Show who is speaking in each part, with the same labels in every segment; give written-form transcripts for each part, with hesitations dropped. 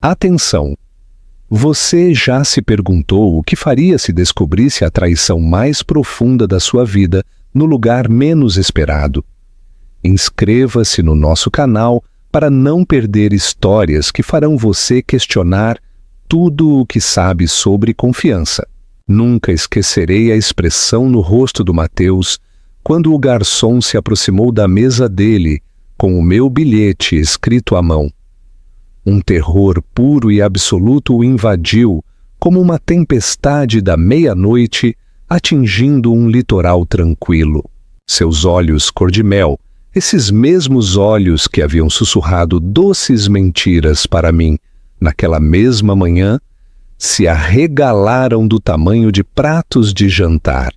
Speaker 1: Atenção! Você já se perguntou o que faria se descobrisse a traição mais profunda da sua vida no lugar menos esperado? Inscreva-se no nosso canal para não perder histórias que farão você questionar tudo o que sabe sobre confiança. Nunca esquecerei a expressão no rosto do Mateus quando o garçom se aproximou da mesa dele com o meu bilhete escrito à mão. Um terror puro e absoluto o invadiu, como uma tempestade da meia-noite atingindo um litoral tranquilo. Seus olhos cor-de-mel, esses mesmos olhos que haviam sussurrado doces mentiras para mim naquela mesma manhã, se arregalaram do tamanho de pratos de jantar.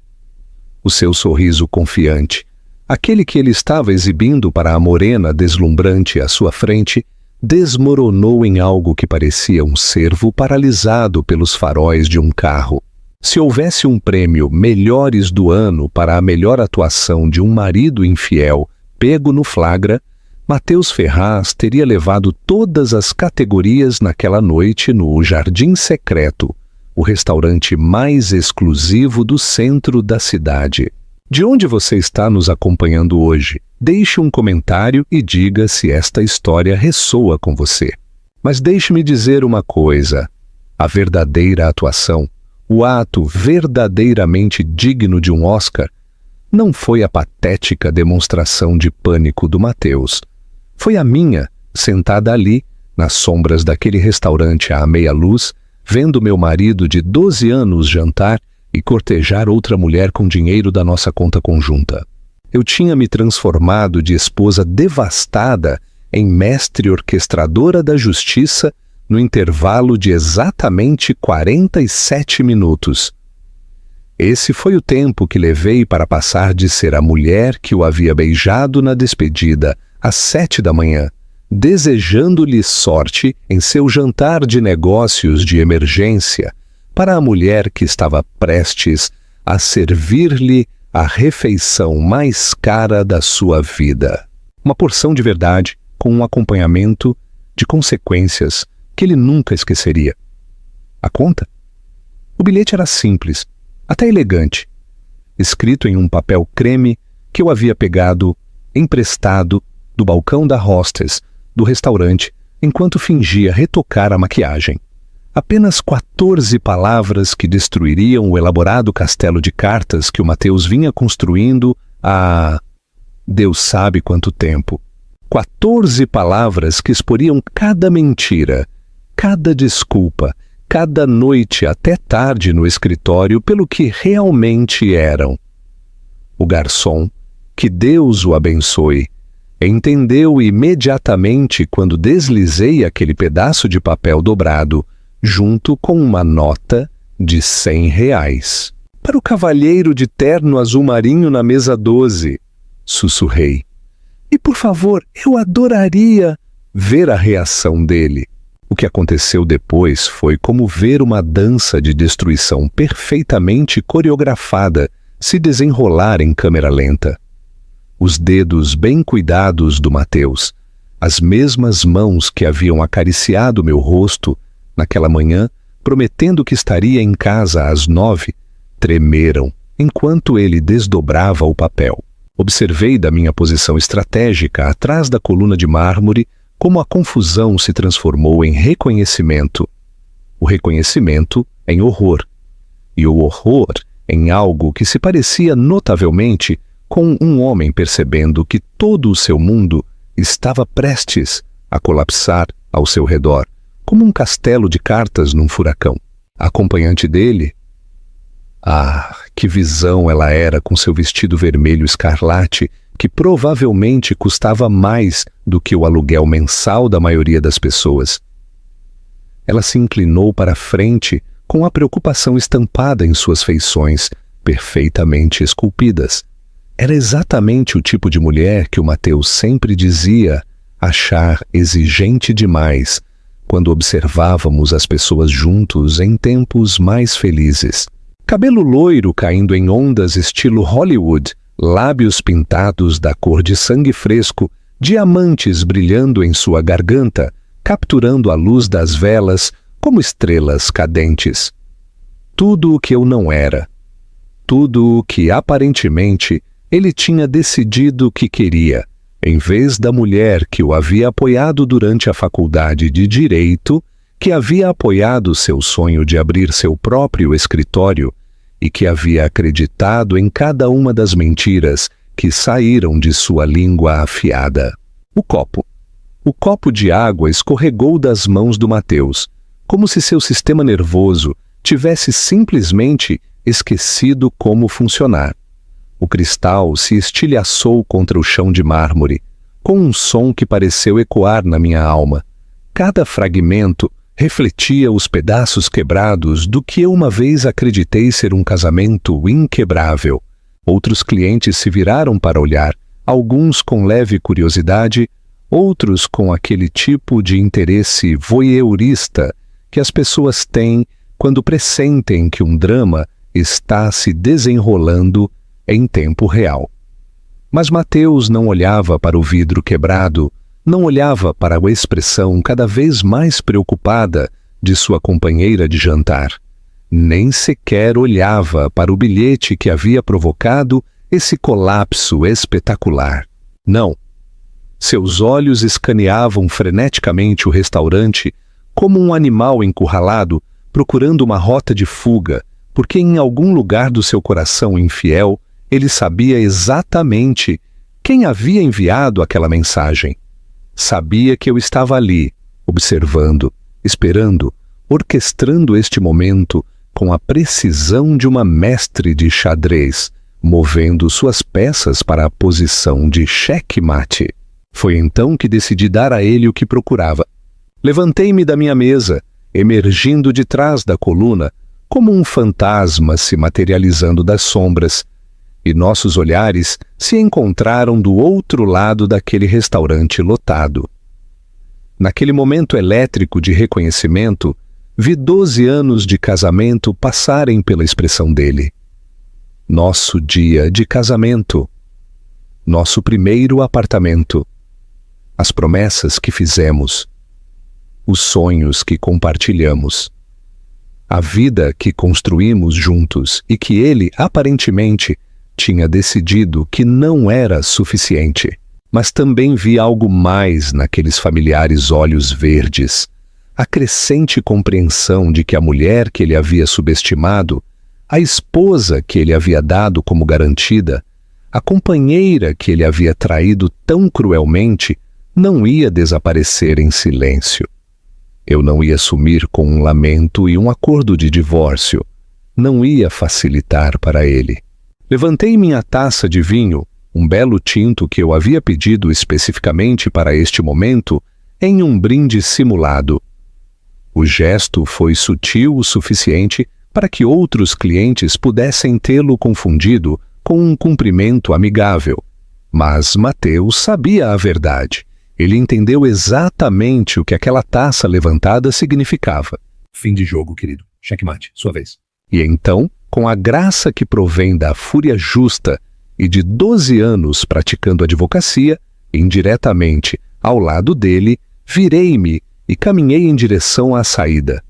Speaker 1: O seu sorriso confiante, aquele que ele estava exibindo para a morena deslumbrante à sua frente, desmoronou em algo que parecia um cervo paralisado pelos faróis de um carro. Se houvesse um prêmio Melhores do Ano para a melhor atuação de um marido infiel pego no flagra, Mateus Ferraz teria levado todas as categorias naquela noite no Jardim Secreto, o restaurante mais exclusivo do centro da cidade. De onde você está nos acompanhando hoje? Deixe um comentário e diga se esta história ressoa com você. Mas deixe-me dizer uma coisa: a verdadeira atuação, o ato verdadeiramente digno de um Oscar, não foi a patética demonstração de pânico do Mateus. Foi a minha, sentada ali, nas sombras daquele restaurante à meia-luz, vendo meu marido de 12 anos jantar e cortejar outra mulher com dinheiro da nossa conta conjunta. Eu tinha me transformado de esposa devastada em mestre orquestradora da justiça no intervalo de exatamente 47 minutos. Esse foi o tempo que levei para passar de ser a mulher que o havia beijado na despedida às 7 da manhã, desejando-lhe sorte em seu jantar de negócios de emergência, para a mulher que estava prestes a servir-lhe a refeição mais cara da sua vida. Uma porção de verdade com um acompanhamento de consequências que ele nunca esqueceria. A conta? O bilhete era simples, até elegante, escrito em um papel creme que eu havia pegado, emprestado, do balcão da hostess do restaurante enquanto fingia retocar a maquiagem. Apenas 14 palavras que destruiriam o elaborado castelo de cartas que o Mateus vinha construindo há Deus sabe quanto tempo. 14 palavras que exporiam cada mentira, cada desculpa, cada noite até tarde no escritório pelo que realmente eram. O garçom, que Deus o abençoe, entendeu imediatamente quando deslizei aquele pedaço de papel dobrado junto com uma nota de R$100. Para o cavalheiro de terno azul marinho na mesa 12, sussurrei. E por favor, eu adoraria ver a reação dele. O que aconteceu depois foi como ver uma dança de destruição perfeitamente coreografada se desenrolar em câmera lenta. Os dedos bem cuidados do Mateus, as mesmas mãos que haviam acariciado meu rosto naquela manhã, prometendo que estaria em casa às 9, tremeram enquanto ele desdobrava o papel. Observei da minha posição estratégica atrás da coluna de mármore como a confusão se transformou em reconhecimento, o reconhecimento em horror, e o horror em algo que se parecia notavelmente com um homem percebendo que todo o seu mundo estava prestes a colapsar ao seu redor, como um castelo de cartas num furacão. A acompanhante dele, que visão ela era com seu vestido vermelho escarlate, que provavelmente custava mais do que o aluguel mensal da maioria das pessoas. Ela se inclinou para a frente com a preocupação estampada em suas feições, perfeitamente esculpidas. Era exatamente o tipo de mulher que o Mateus sempre dizia achar exigente demais quando observávamos as pessoas juntos em tempos mais felizes. Cabelo loiro caindo em ondas estilo Hollywood, lábios pintados da cor de sangue fresco, diamantes brilhando em sua garganta, capturando a luz das velas como estrelas cadentes. Tudo o que eu não era. Tudo o que, aparentemente, ele tinha decidido que queria, em vez da mulher que o havia apoiado durante a faculdade de Direito, que havia apoiado seu sonho de abrir seu próprio escritório e que havia acreditado em cada uma das mentiras que saíram de sua língua afiada. O copo de água escorregou das mãos do Mateus, como se seu sistema nervoso tivesse simplesmente esquecido como funcionar. O cristal se estilhaçou contra o chão de mármore, com um som que pareceu ecoar na minha alma. Cada fragmento refletia os pedaços quebrados do que eu uma vez acreditei ser um casamento inquebrável. Outros clientes se viraram para olhar, alguns com leve curiosidade, outros com aquele tipo de interesse voyeurista que as pessoas têm quando pressentem que um drama está se desenrolando em tempo real. Mas Mateus não olhava para o vidro quebrado, não olhava para a expressão cada vez mais preocupada de sua companheira de jantar. Nem sequer olhava para o bilhete que havia provocado esse colapso espetacular. Não. Seus olhos escaneavam freneticamente o restaurante como um animal encurralado procurando uma rota de fuga, porque em algum lugar do seu coração infiel ele sabia exatamente quem havia enviado aquela mensagem. Sabia que eu estava ali, observando, esperando, orquestrando este momento com a precisão de uma mestre de xadrez, movendo suas peças para a posição de xeque-mate. Foi então que decidi dar a ele o que procurava. Levantei-me da minha mesa, emergindo de trás da coluna, como um fantasma se materializando das sombras, e nossos olhares se encontraram do outro lado daquele restaurante lotado. Naquele momento elétrico de reconhecimento, vi 12 anos de casamento passarem pela expressão dele. Nosso dia de casamento. Nosso primeiro apartamento. As promessas que fizemos. Os sonhos que compartilhamos. A vida que construímos juntos e que ele, aparentemente, tinha decidido que não era suficiente. Mas também vi algo mais naqueles familiares olhos verdes. A crescente compreensão de que a mulher que ele havia subestimado, a esposa que ele havia dado como garantida, a companheira que ele havia traído tão cruelmente, não ia desaparecer em silêncio. Eu não ia sumir com um lamento e um acordo de divórcio. Não ia facilitar para ele. Levantei minha taça de vinho, um belo tinto que eu havia pedido especificamente para este momento, em um brinde simulado. O gesto foi sutil o suficiente para que outros clientes pudessem tê-lo confundido com um cumprimento amigável. Mas Mateus sabia a verdade. Ele entendeu exatamente o que aquela taça levantada significava.
Speaker 2: Fim de jogo, querido. Checkmate, sua vez.
Speaker 1: E então, com a graça que provém da fúria justa e de 12 anos praticando advocacia, indiretamente ao lado dele, virei-me e caminhei em direção à saída.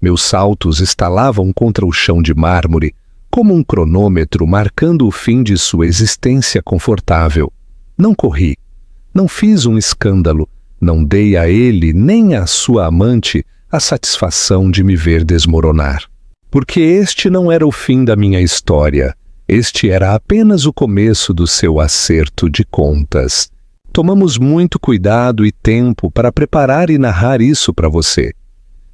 Speaker 1: Meus saltos estalavam contra o chão de mármore, como um cronômetro marcando o fim de sua existência confortável. Não corri. Não fiz um escândalo, não dei a ele nem à sua amante a satisfação de me ver desmoronar. Porque este não era o fim da minha história, este era apenas o começo do seu acerto de contas. Tomamos muito cuidado e tempo para preparar e narrar isso para você.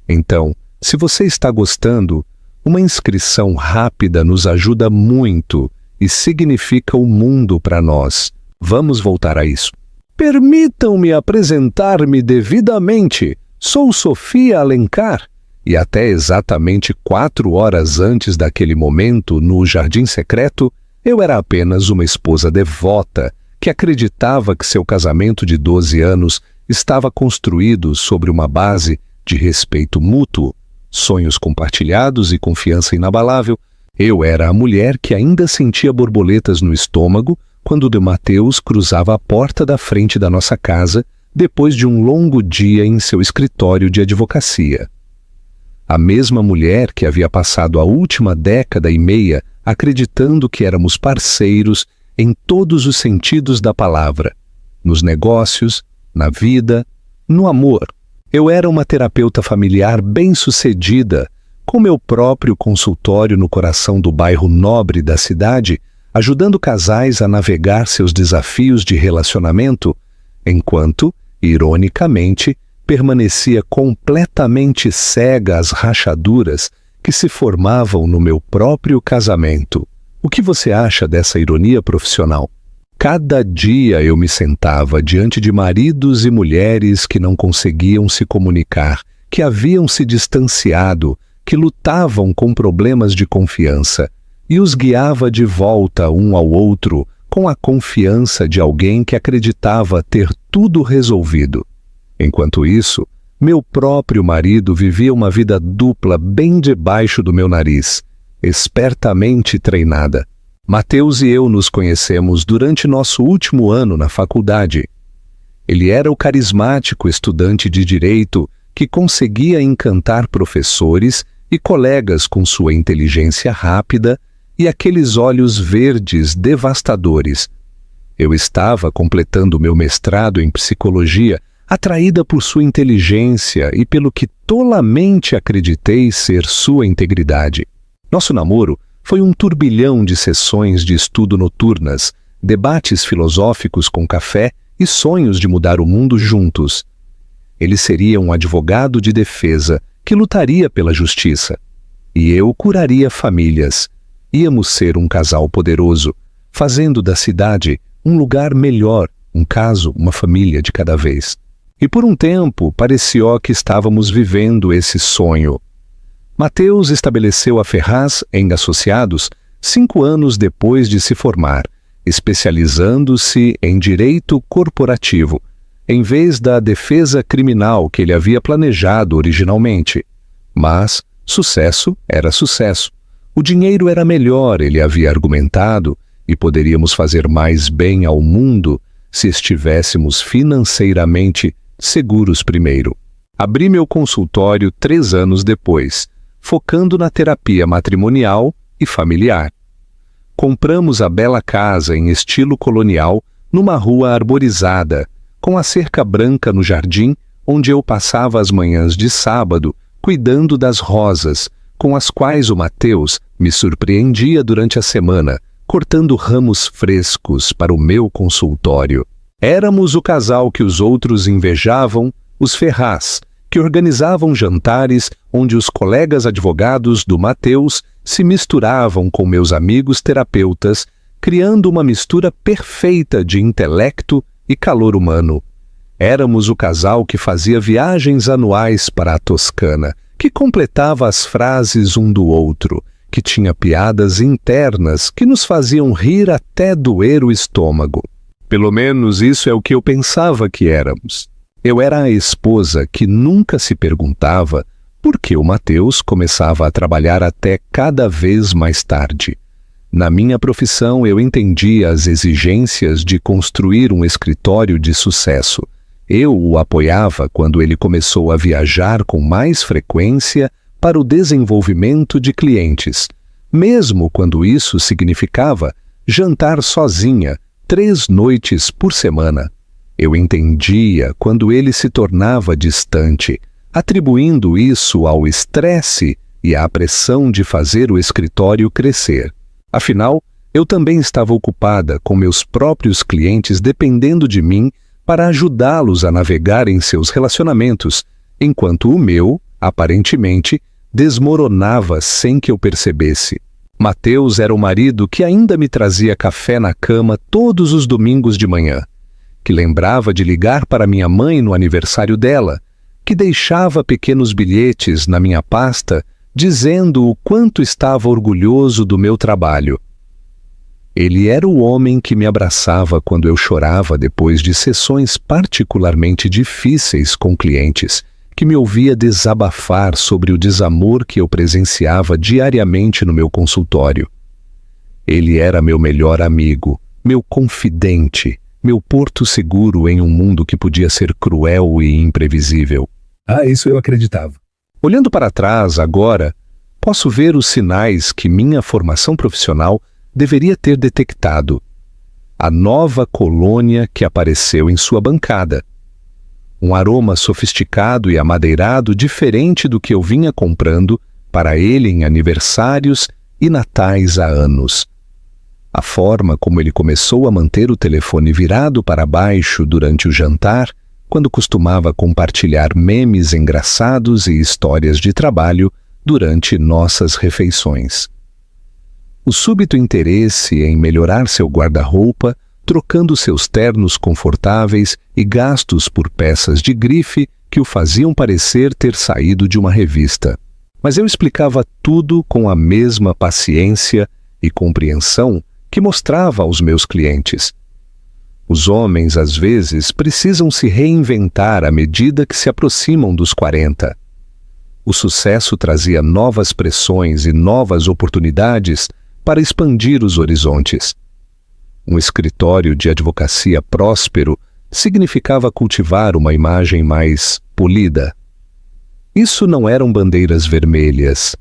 Speaker 1: Então, se você está gostando, uma inscrição rápida nos ajuda muito e significa o mundo para nós. Vamos voltar a isso. Permitam-me apresentar-me devidamente. Sou Sofia Alencar. E até exatamente 4 horas antes daquele momento, no Jardim Secreto, eu era apenas uma esposa devota que acreditava que seu casamento de 12 anos estava construído sobre uma base de respeito mútuo, sonhos compartilhados e confiança inabalável. Eu era a mulher que ainda sentia borboletas no estômago quando de Mateus cruzava a porta da frente da nossa casa, depois de um longo dia em seu escritório de advocacia. A mesma mulher que havia passado a última década e meia acreditando que éramos parceiros em todos os sentidos da palavra, nos negócios, na vida, no amor. Eu era uma terapeuta familiar bem-sucedida, com meu próprio consultório no coração do bairro nobre da cidade, ajudando casais a navegar seus desafios de relacionamento, enquanto, ironicamente, permanecia completamente cega às rachaduras que se formavam no meu próprio casamento. O que você acha dessa ironia profissional? Cada dia eu me sentava diante de maridos e mulheres que não conseguiam se comunicar, que haviam se distanciado, que lutavam com problemas de confiança, e os guiava de volta um ao outro com a confiança de alguém que acreditava ter tudo resolvido. Enquanto isso, meu próprio marido vivia uma vida dupla bem debaixo do meu nariz, espertamente treinada. Mateus e eu nos conhecemos durante nosso último ano na faculdade. Ele era o carismático estudante de direito que conseguia encantar professores e colegas com sua inteligência rápida e aqueles olhos verdes devastadores. Eu estava completando meu mestrado em psicologia, atraída por sua inteligência e pelo que tolamente acreditei ser sua integridade. Nosso namoro foi um turbilhão de sessões de estudo noturnas, debates filosóficos com café e sonhos de mudar o mundo juntos. Ele seria um advogado de defesa que lutaria pela justiça, e eu curaria famílias. Íamos ser um casal poderoso, fazendo da cidade um lugar melhor, um caso, uma família de cada vez. E por um tempo pareceu que estávamos vivendo esse sonho. Mateus estabeleceu a Ferraz em Associados 5 anos depois de se formar, especializando-se em direito corporativo, em vez da defesa criminal que ele havia planejado originalmente. Mas sucesso era sucesso. O dinheiro era melhor, ele havia argumentado, e poderíamos fazer mais bem ao mundo se estivéssemos financeiramente seguros primeiro. Abri meu consultório 3 anos depois, focando na terapia matrimonial e familiar. Compramos a bela casa em estilo colonial numa rua arborizada, com a cerca branca no jardim, onde eu passava as manhãs de sábado cuidando das rosas, com as quais o Mateus me surpreendia durante a semana, cortando ramos frescos para o meu consultório. Éramos o casal que os outros invejavam, os Ferraz, que organizavam jantares onde os colegas advogados do Mateus se misturavam com meus amigos terapeutas, criando uma mistura perfeita de intelecto e calor humano. Éramos o casal que fazia viagens anuais para a Toscana, que completava as frases um do outro, que tinha piadas internas que nos faziam rir até doer o estômago. Pelo menos isso é o que eu pensava que éramos. Eu era a esposa que nunca se perguntava por que o Mateus começava a trabalhar até cada vez mais tarde. Na minha profissão, eu entendia as exigências de construir um escritório de sucesso. Eu o apoiava quando ele começou a viajar com mais frequência para o desenvolvimento de clientes, mesmo quando isso significava jantar sozinha 3 noites por semana. Eu entendia quando ele se tornava distante, atribuindo isso ao estresse e à pressão de fazer o escritório crescer. Afinal, eu também estava ocupada com meus próprios clientes dependendo de mim para ajudá-los a navegar em seus relacionamentos, enquanto o meu, aparentemente, desmoronava sem que eu percebesse. Mateus era o marido que ainda me trazia café na cama todos os domingos de manhã, que lembrava de ligar para minha mãe no aniversário dela, que deixava pequenos bilhetes na minha pasta dizendo o quanto estava orgulhoso do meu trabalho. Ele era o homem que me abraçava quando eu chorava depois de sessões particularmente difíceis com clientes, que me ouvia desabafar sobre o desamor que eu presenciava diariamente no meu consultório. Ele era meu melhor amigo, meu confidente, meu porto seguro em um mundo que podia ser cruel e imprevisível.
Speaker 2: Isso eu acreditava.
Speaker 1: Olhando para trás agora, posso ver os sinais que minha formação profissional deveria ter detectado. A nova colônia que apareceu em sua bancada. Um aroma sofisticado e amadeirado diferente do que eu vinha comprando para ele em aniversários e natais há anos. A forma como ele começou a manter o telefone virado para baixo durante o jantar, quando costumava compartilhar memes engraçados e histórias de trabalho durante nossas refeições. O súbito interesse em melhorar seu guarda-roupa, trocando seus ternos confortáveis e gastos por peças de grife que o faziam parecer ter saído de uma revista. Mas eu explicava tudo com a mesma paciência e compreensão que mostrava aos meus clientes. Os homens, às vezes, precisam se reinventar à medida que se aproximam dos 40. O sucesso trazia novas pressões e novas oportunidades para expandir os horizontes. Um escritório de advocacia próspero significava cultivar uma imagem mais polida. Isso não eram bandeiras vermelhas,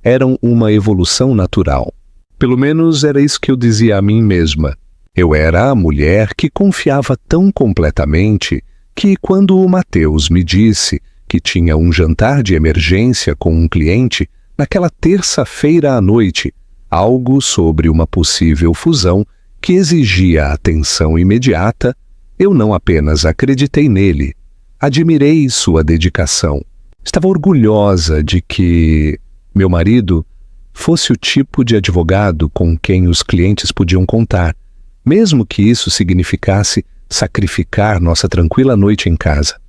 Speaker 1: eram uma evolução natural. Pelo menos era isso que eu dizia a mim mesma. Eu era a mulher que confiava tão completamente que, quando o Mateus me disse que tinha um jantar de emergência com um cliente naquela terça-feira à noite, algo sobre uma possível fusão que exigia atenção imediata, eu não apenas acreditei nele, admirei sua dedicação. Estava orgulhosa de que meu marido fosse o tipo de advogado com quem os clientes podiam contar, mesmo que isso significasse sacrificar nossa tranquila noite em casa.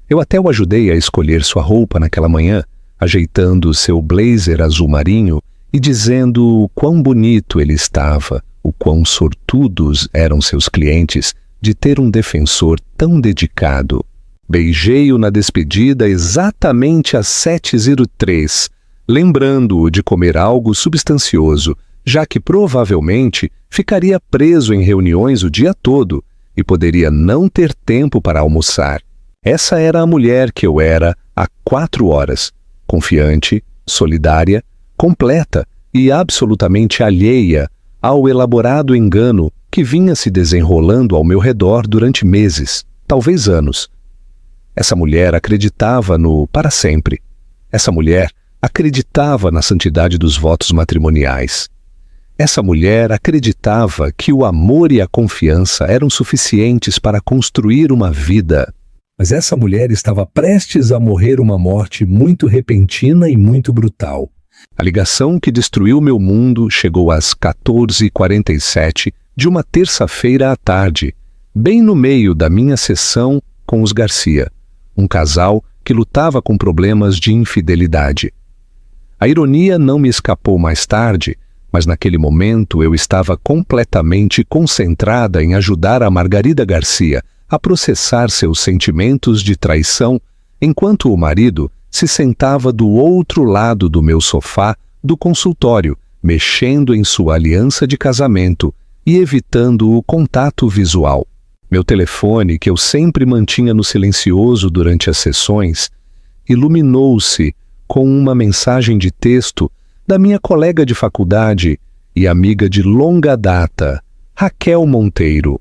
Speaker 1: Eu até o ajudei a escolher sua roupa naquela manhã, ajeitando seu blazer azul marinho e dizendo o quão bonito ele estava, o quão sortudos eram seus clientes de ter um defensor tão dedicado. Beijei-o na despedida exatamente às 7h03, lembrando-o de comer algo substancioso, já que provavelmente ficaria preso em reuniões o dia todo e poderia não ter tempo para almoçar. Essa era a mulher que eu era há 4 horas, confiante, solidária, completa e absolutamente alheia ao elaborado engano que vinha se desenrolando ao meu redor durante meses, talvez anos. Essa mulher acreditava no para sempre. Essa mulher acreditava na santidade dos votos matrimoniais. Essa mulher acreditava que o amor e a confiança eram suficientes para construir uma vida.
Speaker 2: Mas essa mulher estava prestes a morrer uma morte muito repentina e muito brutal.
Speaker 1: A ligação que destruiu meu mundo chegou às 14h47 de uma terça-feira à tarde, bem no meio da minha sessão com os Garcia, um casal que lutava com problemas de infidelidade. A ironia não me escapou mais tarde, mas naquele momento eu estava completamente concentrada em ajudar a Margarida Garcia a processar seus sentimentos de traição, enquanto o marido se sentava do outro lado do meu sofá do consultório, mexendo em sua aliança de casamento e evitando o contato visual. Meu telefone, que eu sempre mantinha no silencioso durante as sessões, iluminou-se com uma mensagem de texto da minha colega de faculdade e amiga de longa data, Raquel Monteiro.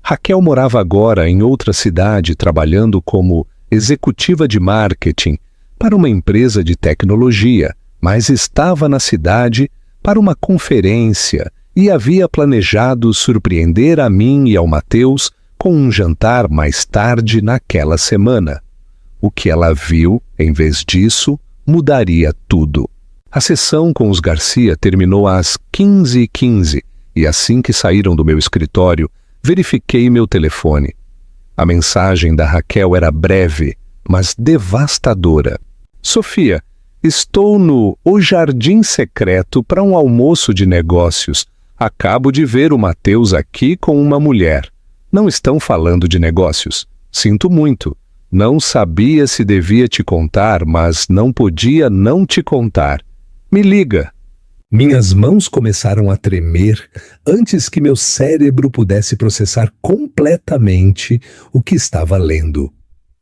Speaker 1: Raquel morava agora em outra cidade trabalhando como executiva de marketing para uma empresa de tecnologia, mas estava na cidade para uma conferência e havia planejado surpreender a mim e ao Mateus com um jantar mais tarde naquela semana. O que ela viu, em vez disso, mudaria tudo. A sessão com os Garcia terminou às 15h15 e assim que saíram do meu escritório, verifiquei meu telefone. A mensagem da Raquel era breve, mas devastadora. Sofia, estou no O Jardim Secreto para um almoço de negócios. Acabo de ver o Mateus aqui com uma mulher. Não estão falando de negócios. Sinto muito. Não sabia se devia te contar, mas não podia não te contar. Me liga.
Speaker 2: Minhas mãos começaram a tremer antes que meu cérebro pudesse processar completamente o que estava lendo.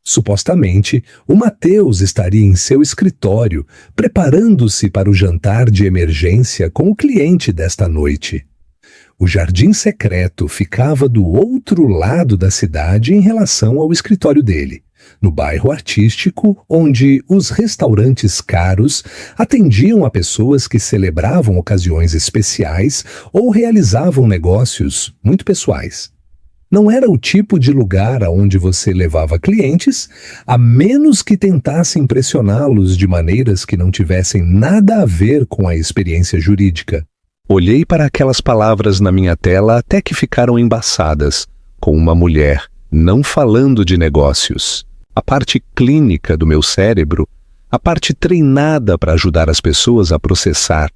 Speaker 2: Supostamente, o Mateus estaria em seu escritório, preparando-se para o jantar de emergência com o cliente desta noite. O jardim secreto ficava do outro lado da cidade em relação ao escritório dele, no bairro artístico, onde os restaurantes caros atendiam a pessoas que celebravam ocasiões especiais ou realizavam negócios muito pessoais. Não era o tipo de lugar aonde você levava clientes, a menos que tentasse impressioná-los de maneiras que não tivessem nada a ver com a experiência jurídica.
Speaker 1: Olhei para aquelas palavras na minha tela até que ficaram embaçadas, com uma mulher não falando de negócios. A parte clínica do meu cérebro, a parte treinada para ajudar as pessoas a processar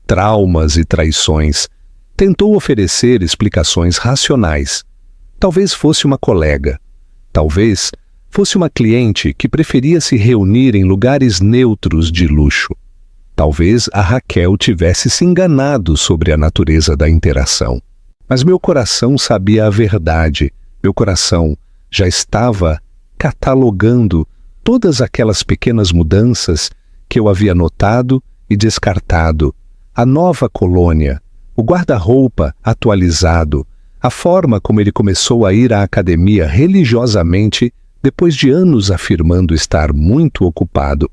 Speaker 1: traumas e traições, tentou oferecer explicações racionais. Talvez fosse uma colega, talvez fosse uma cliente que preferia se reunir em lugares neutros de luxo. Talvez a Raquel tivesse se enganado sobre a natureza da interação. Mas meu coração sabia a verdade. Meu coração já estava catalogando todas aquelas pequenas mudanças que eu havia notado e descartado. A nova colônia, o guarda-roupa atualizado, a forma como ele começou a ir à academia religiosamente depois de anos afirmando estar muito ocupado.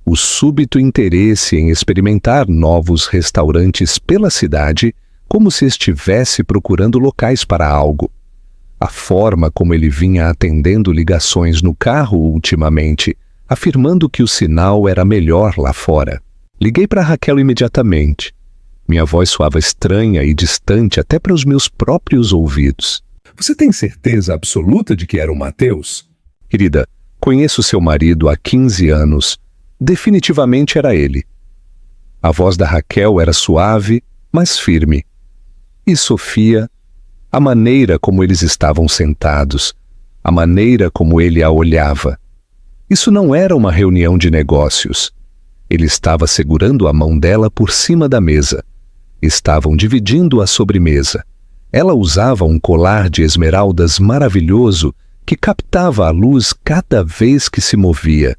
Speaker 1: O súbito interesse em experimentar novos restaurantes pela cidade, como se estivesse procurando locais para algo. A forma como ele vinha atendendo ligações no carro ultimamente, afirmando que o sinal era melhor lá fora. Liguei para Raquel imediatamente. Minha voz soava estranha e distante até para os meus próprios ouvidos.
Speaker 2: Você tem certeza absoluta de que era o Mateus?
Speaker 1: Querida, conheço seu marido há 15 anos. Definitivamente era ele. A voz da Raquel era suave, mas firme. E Sofia, a maneira como eles estavam sentados, a maneira como ele a olhava. Isso não era uma reunião de negócios. Ele estava segurando a mão dela por cima da mesa. Estavam dividindo a sobremesa. Ela usava um colar de esmeraldas maravilhoso que captava a luz cada vez que se movia.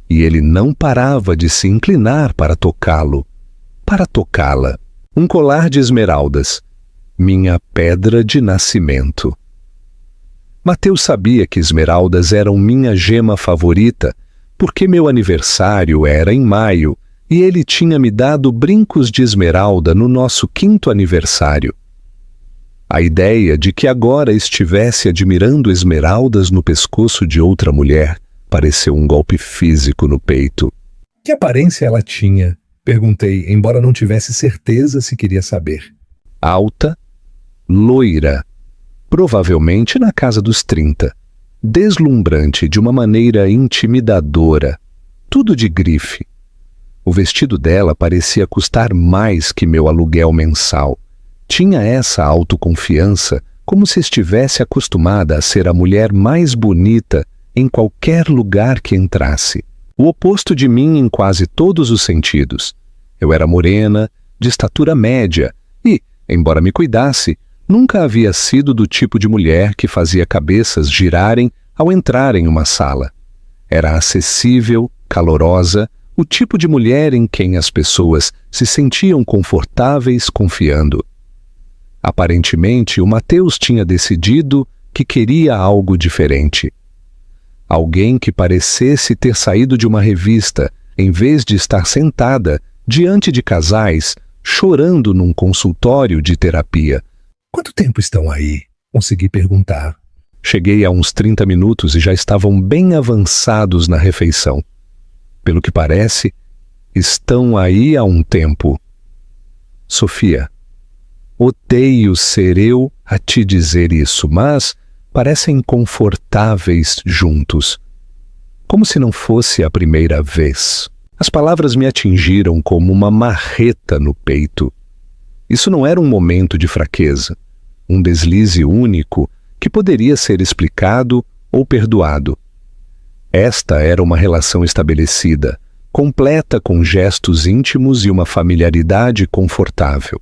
Speaker 1: E ele não parava de se inclinar para tocá-lo, para tocá-la. Um colar de esmeraldas, minha pedra de nascimento. Mateus sabia que esmeraldas eram minha gema favorita, porque meu aniversário era em maio e ele tinha me dado brincos de esmeralda no nosso 5º aniversário. A ideia de que agora estivesse admirando esmeraldas no pescoço de outra mulher pareceu um golpe físico no peito.
Speaker 2: Que aparência ela tinha? Perguntei, embora não tivesse certeza se queria saber.
Speaker 1: Alta, loira, provavelmente na casa dos 30. Deslumbrante de uma maneira intimidadora. Tudo de grife. O vestido dela parecia custar mais que meu aluguel mensal. Tinha essa autoconfiança, como se estivesse acostumada a ser a mulher mais bonita em qualquer lugar que entrasse. O oposto de mim em quase todos os sentidos. Eu era morena, de estatura média e, embora me cuidasse, nunca havia sido do tipo de mulher que fazia cabeças girarem ao entrar em uma sala. Era acessível, calorosa, o tipo de mulher em quem as pessoas se sentiam confortáveis confiando. Aparentemente, o Mateus tinha decidido que queria algo diferente. Alguém que parecesse ter saído de uma revista, em vez de estar sentada diante de casais, chorando num consultório de terapia.
Speaker 2: Quanto tempo estão aí? Consegui perguntar.
Speaker 1: Cheguei a uns 30 minutos e já estavam bem avançados na refeição. Pelo que parece, estão aí há um tempo. Sofia, odeio ser eu a te dizer isso, mas parecem confortáveis juntos. Como se não fosse a primeira vez. As palavras me atingiram como uma marreta no peito. Isso não era um momento de fraqueza, um deslize único que poderia ser explicado ou perdoado. Esta era uma relação estabelecida, completa com gestos íntimos e uma familiaridade confortável.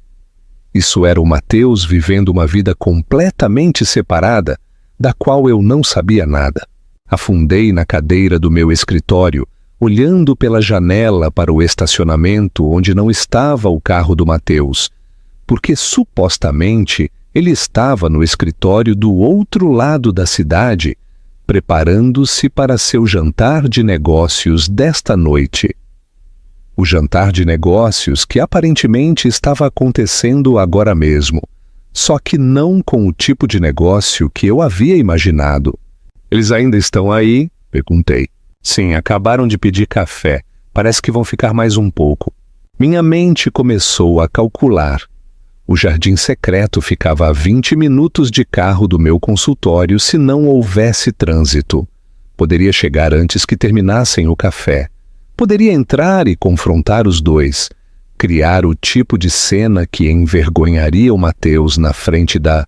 Speaker 1: Isso era o Mateus vivendo uma vida completamente separada, da qual eu não sabia nada. Afundei na cadeira do meu escritório, olhando pela janela para o estacionamento onde não estava o carro do Mateus, porque supostamente ele estava no escritório do outro lado da cidade, preparando-se para seu jantar de negócios desta noite. O jantar de negócios que aparentemente estava acontecendo agora mesmo, só que não com o tipo de negócio que eu havia imaginado. "Eles ainda estão aí?" perguntei. "Sim, acabaram de pedir café. Parece que vão ficar mais um pouco." Minha mente começou a calcular. O jardim secreto ficava a 20 minutos de carro do meu consultório se não houvesse trânsito. Poderia chegar antes que terminassem o café. Poderia entrar e confrontar os dois, criar o tipo de cena que envergonharia o Mateus na frente da...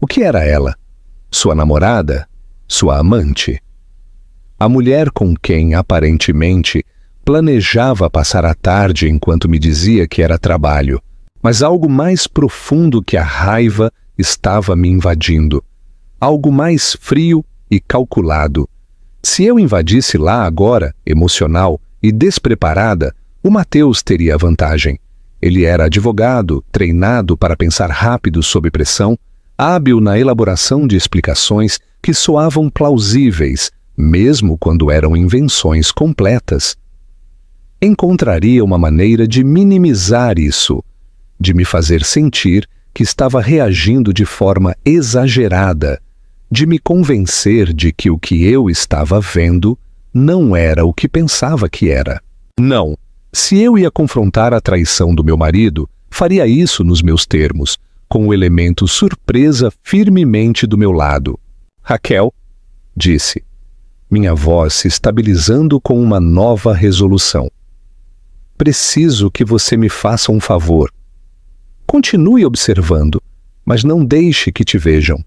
Speaker 1: O que era ela? Sua namorada? Sua amante? A mulher com quem, aparentemente, planejava passar a tarde enquanto me dizia que era trabalho. Mas algo mais profundo que a raiva estava me invadindo. Algo mais frio e calculado. Se eu invadisse lá agora, emocional e despreparada, o Mateus teria vantagem. Ele era advogado, treinado para pensar rápido sob pressão, hábil na elaboração de explicações que soavam plausíveis, mesmo quando eram invenções completas. Encontraria uma maneira de minimizar isso, de me fazer sentir que estava reagindo de forma exagerada, de me convencer de que o que eu estava vendo não era o que pensava que era. Não, se eu ia confrontar a traição do meu marido, faria isso nos meus termos, com o elemento surpresa firmemente do meu lado. "Raquel", disse, minha voz se estabilizando com uma nova resolução. "Preciso que você me faça um favor. Continue observando, mas não deixe que te vejam.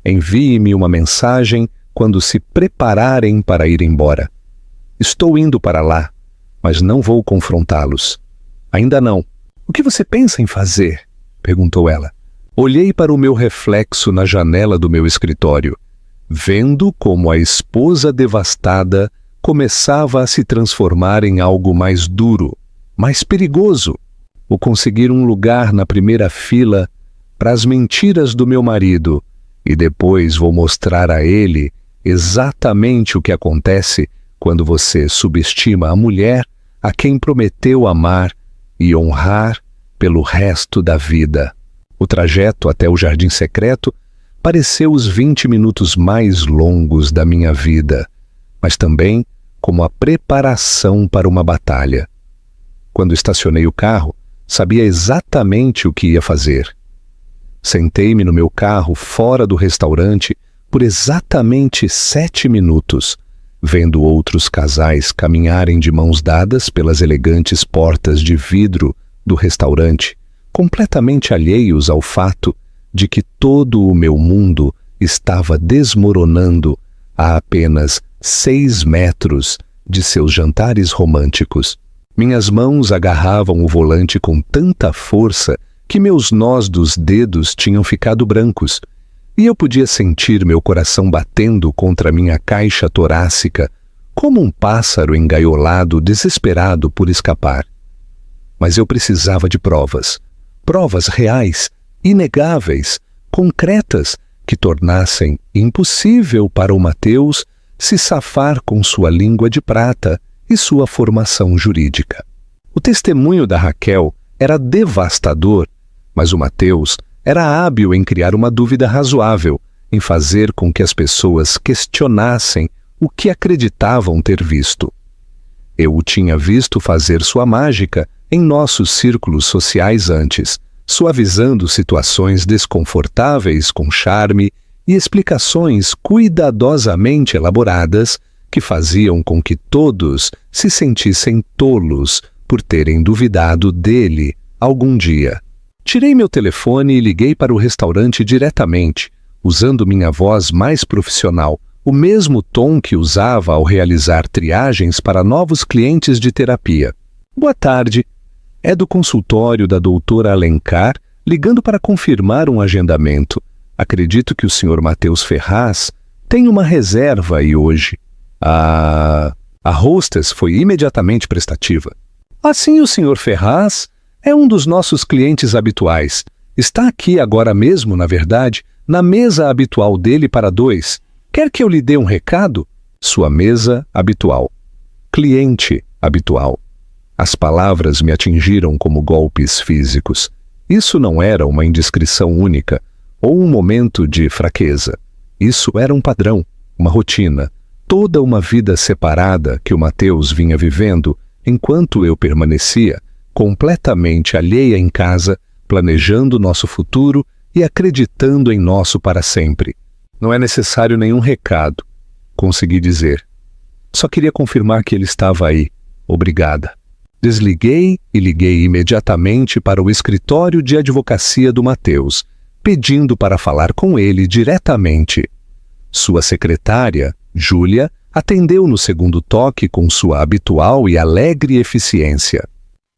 Speaker 1: Envie-me uma mensagem quando se prepararem para ir embora. Estou indo para lá, mas não vou confrontá-los." "Ainda não." "O que você pensa em fazer?" perguntou ela. Olhei para o meu reflexo na janela do meu escritório, vendo como a esposa devastada começava a se transformar em algo mais duro, mais perigoso. O conseguir um lugar na primeira fila para as mentiras do meu marido, e depois vou mostrar a ele exatamente o que acontece quando você subestima a mulher a quem prometeu amar e honrar pelo resto da vida. O trajeto até o jardim secreto pareceu os 20 minutos mais longos da minha vida, mas também como a preparação para uma batalha. Quando estacionei o carro, sabia exatamente o que ia fazer. Sentei-me no meu carro fora do restaurante por exatamente 7 minutos, vendo outros casais caminharem de mãos dadas pelas elegantes portas de vidro do restaurante, completamente alheios ao fato de que todo o meu mundo estava desmoronando a apenas 6 metros de seus jantares românticos. Minhas mãos agarravam o volante com tanta força que meus nós dos dedos tinham ficado brancos, e eu podia sentir meu coração batendo contra minha caixa torácica, como um pássaro engaiolado desesperado por escapar. Mas eu precisava de provas reais, inegáveis, concretas, que tornassem impossível para o Mateus se safar com sua língua de prata e sua formação jurídica. O testemunho da Raquel era devastador, mas o Mateus era hábil em criar uma dúvida razoável, em fazer com que as pessoas questionassem o que acreditavam ter visto. Eu o tinha visto fazer sua mágica em nossos círculos sociais antes, suavizando situações desconfortáveis com charme e explicações cuidadosamente elaboradas que faziam com que todos se sentissem tolos por terem duvidado dele algum dia. Tirei meu telefone e liguei para o restaurante diretamente, usando minha voz mais profissional, o mesmo tom que usava ao realizar triagens para novos clientes de terapia. Boa tarde. É do consultório da doutora Alencar, ligando para confirmar um agendamento. Acredito que o Sr. Matheus Ferraz tem uma reserva aí hoje. A hostess foi imediatamente prestativa. Assim, o Sr. Ferraz é um dos nossos clientes habituais. Está aqui agora mesmo, na verdade, na mesa habitual dele para 2. Quer que eu lhe dê um recado? Sua mesa habitual. Cliente habitual. As palavras me atingiram como golpes físicos. Isso não era uma indiscrição única ou um momento de fraqueza. Isso era um padrão, uma rotina, toda uma vida separada que o Matheus vinha vivendo enquanto eu permanecia completamente alheia em casa, planejando nosso futuro e acreditando em nosso para sempre. Não é necessário nenhum recado, consegui dizer. Só queria confirmar que ele estava aí. Obrigada. Desliguei e liguei imediatamente para o escritório de advocacia do Matheus, pedindo para falar com ele diretamente. Sua secretária, Júlia, atendeu no segundo toque com sua habitual e alegre eficiência.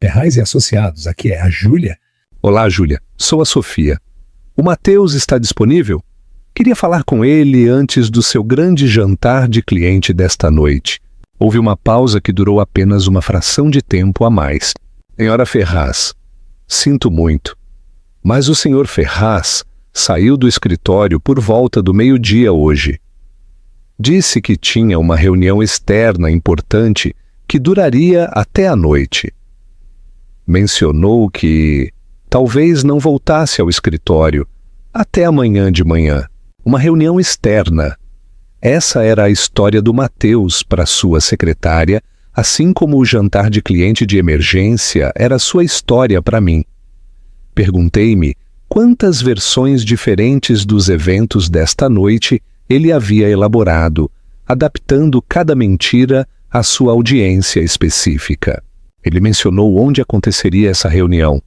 Speaker 2: Ferraz e Associados, aqui é a Júlia.
Speaker 1: Olá, Júlia. Sou a Sofia. O Matheus está disponível? Queria falar com ele antes do seu grande jantar de cliente desta noite. Houve uma pausa que durou apenas uma fração de tempo a mais. Senhora Ferraz, sinto muito, mas o senhor Ferraz saiu do escritório por volta do meio-dia hoje. Disse que tinha uma reunião externa importante que duraria até a noite. Mencionou que talvez não voltasse ao escritório até amanhã de manhã. Uma reunião externa. Essa era a história do Matheus para sua secretária, assim como o jantar de cliente de emergência era sua história para mim. Perguntei-me quantas versões diferentes dos eventos desta noite ele havia elaborado, adaptando cada mentira à sua audiência específica. Ele mencionou onde aconteceria essa reunião.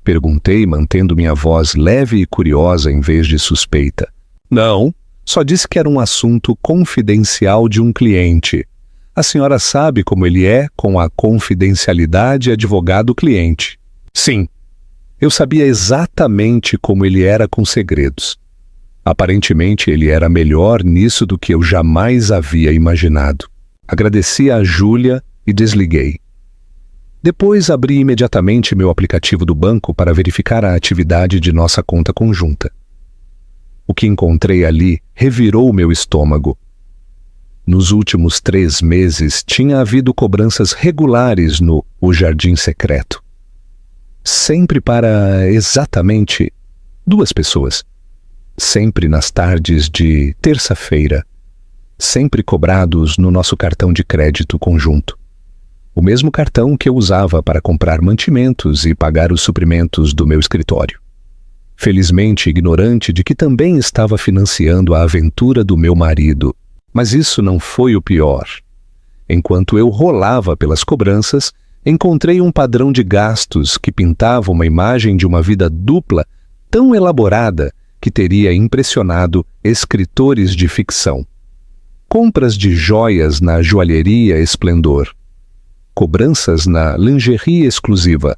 Speaker 1: Perguntei, mantendo minha voz leve e curiosa em vez de suspeita. Não. Só disse que era um assunto confidencial de um cliente. A senhora sabe como ele é com a confidencialidade advogado-cliente. Sim, eu sabia exatamente como ele era com segredos. Aparentemente ele era melhor nisso do que eu jamais havia imaginado. Agradeci a Júlia e desliguei. Depois abri imediatamente meu aplicativo do banco para verificar a atividade de nossa conta conjunta. O que encontrei ali revirou o meu estômago. Nos últimos 3 meses tinha havido cobranças regulares no O Jardim Secreto. Sempre para exatamente 2 pessoas. Sempre nas tardes de terça-feira. Sempre cobrados no nosso cartão de crédito conjunto. O mesmo cartão que eu usava para comprar mantimentos e pagar os suprimentos do meu escritório. Felizmente ignorante de que também estava financiando a aventura do meu marido. Mas isso não foi o pior. Enquanto eu rolava pelas cobranças, encontrei um padrão de gastos que pintava uma imagem de uma vida dupla tão elaborada que teria impressionado escritores de ficção. Compras de joias na joalheria Esplendor. Cobranças na lingerie exclusiva,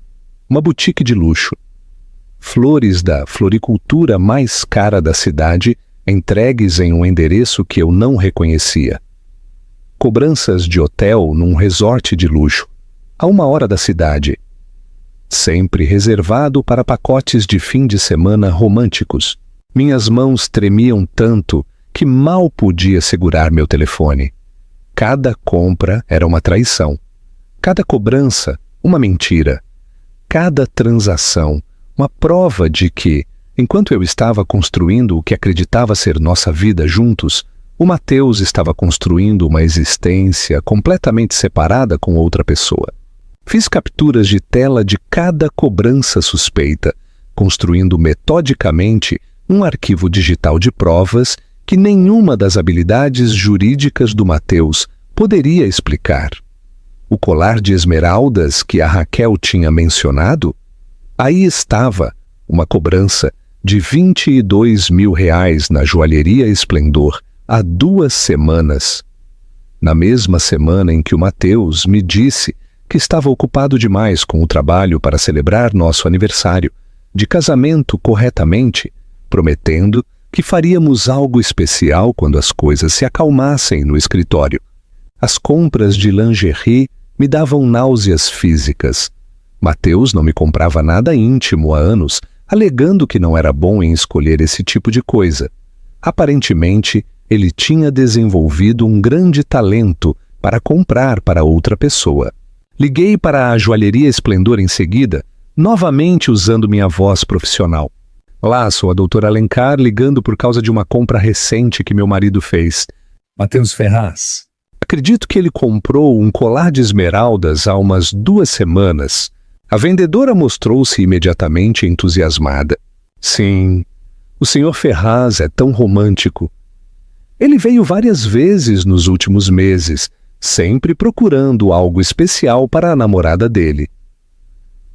Speaker 1: uma boutique de luxo. Flores da floricultura mais cara da cidade, entregues em um endereço que eu não reconhecia. Cobranças de hotel num resort de luxo, a 1 hora da cidade. Sempre reservado para pacotes de fim de semana românticos. Minhas mãos tremiam tanto que mal podia segurar meu telefone. Cada compra era uma traição. Cada cobrança, uma mentira. Cada transação, uma prova de que, enquanto eu estava construindo o que acreditava ser nossa vida juntos, o Matheus estava construindo uma existência completamente separada com outra pessoa. Fiz capturas de tela de cada cobrança suspeita, construindo metodicamente um arquivo digital de provas que nenhuma das habilidades jurídicas do Matheus poderia explicar. O colar de esmeraldas que a Raquel tinha mencionado? Aí estava uma cobrança de R$ 22.000 na joalheria Esplendor há 2 semanas. Na mesma semana em que o Mateus me disse que estava ocupado demais com o trabalho para celebrar nosso aniversário de casamento corretamente, prometendo que faríamos algo especial quando as coisas se acalmassem no escritório. As compras de lingerie me davam náuseas físicas. Mateus não me comprava nada íntimo há anos, alegando que não era bom em escolher esse tipo de coisa. Aparentemente, ele tinha desenvolvido um grande talento para comprar para outra pessoa. Liguei para a joalheria Esplendor em seguida, novamente usando minha voz profissional. Olá, sou a doutora Alencar, ligando por causa de uma compra recente que meu marido fez.
Speaker 2: Mateus Ferraz.
Speaker 1: Acredito que ele comprou um colar de esmeraldas há umas 2 semanas. A vendedora mostrou-se imediatamente entusiasmada. Sim, o Sr. Ferraz é tão romântico. Ele veio várias vezes nos últimos meses, sempre procurando algo especial para a namorada dele.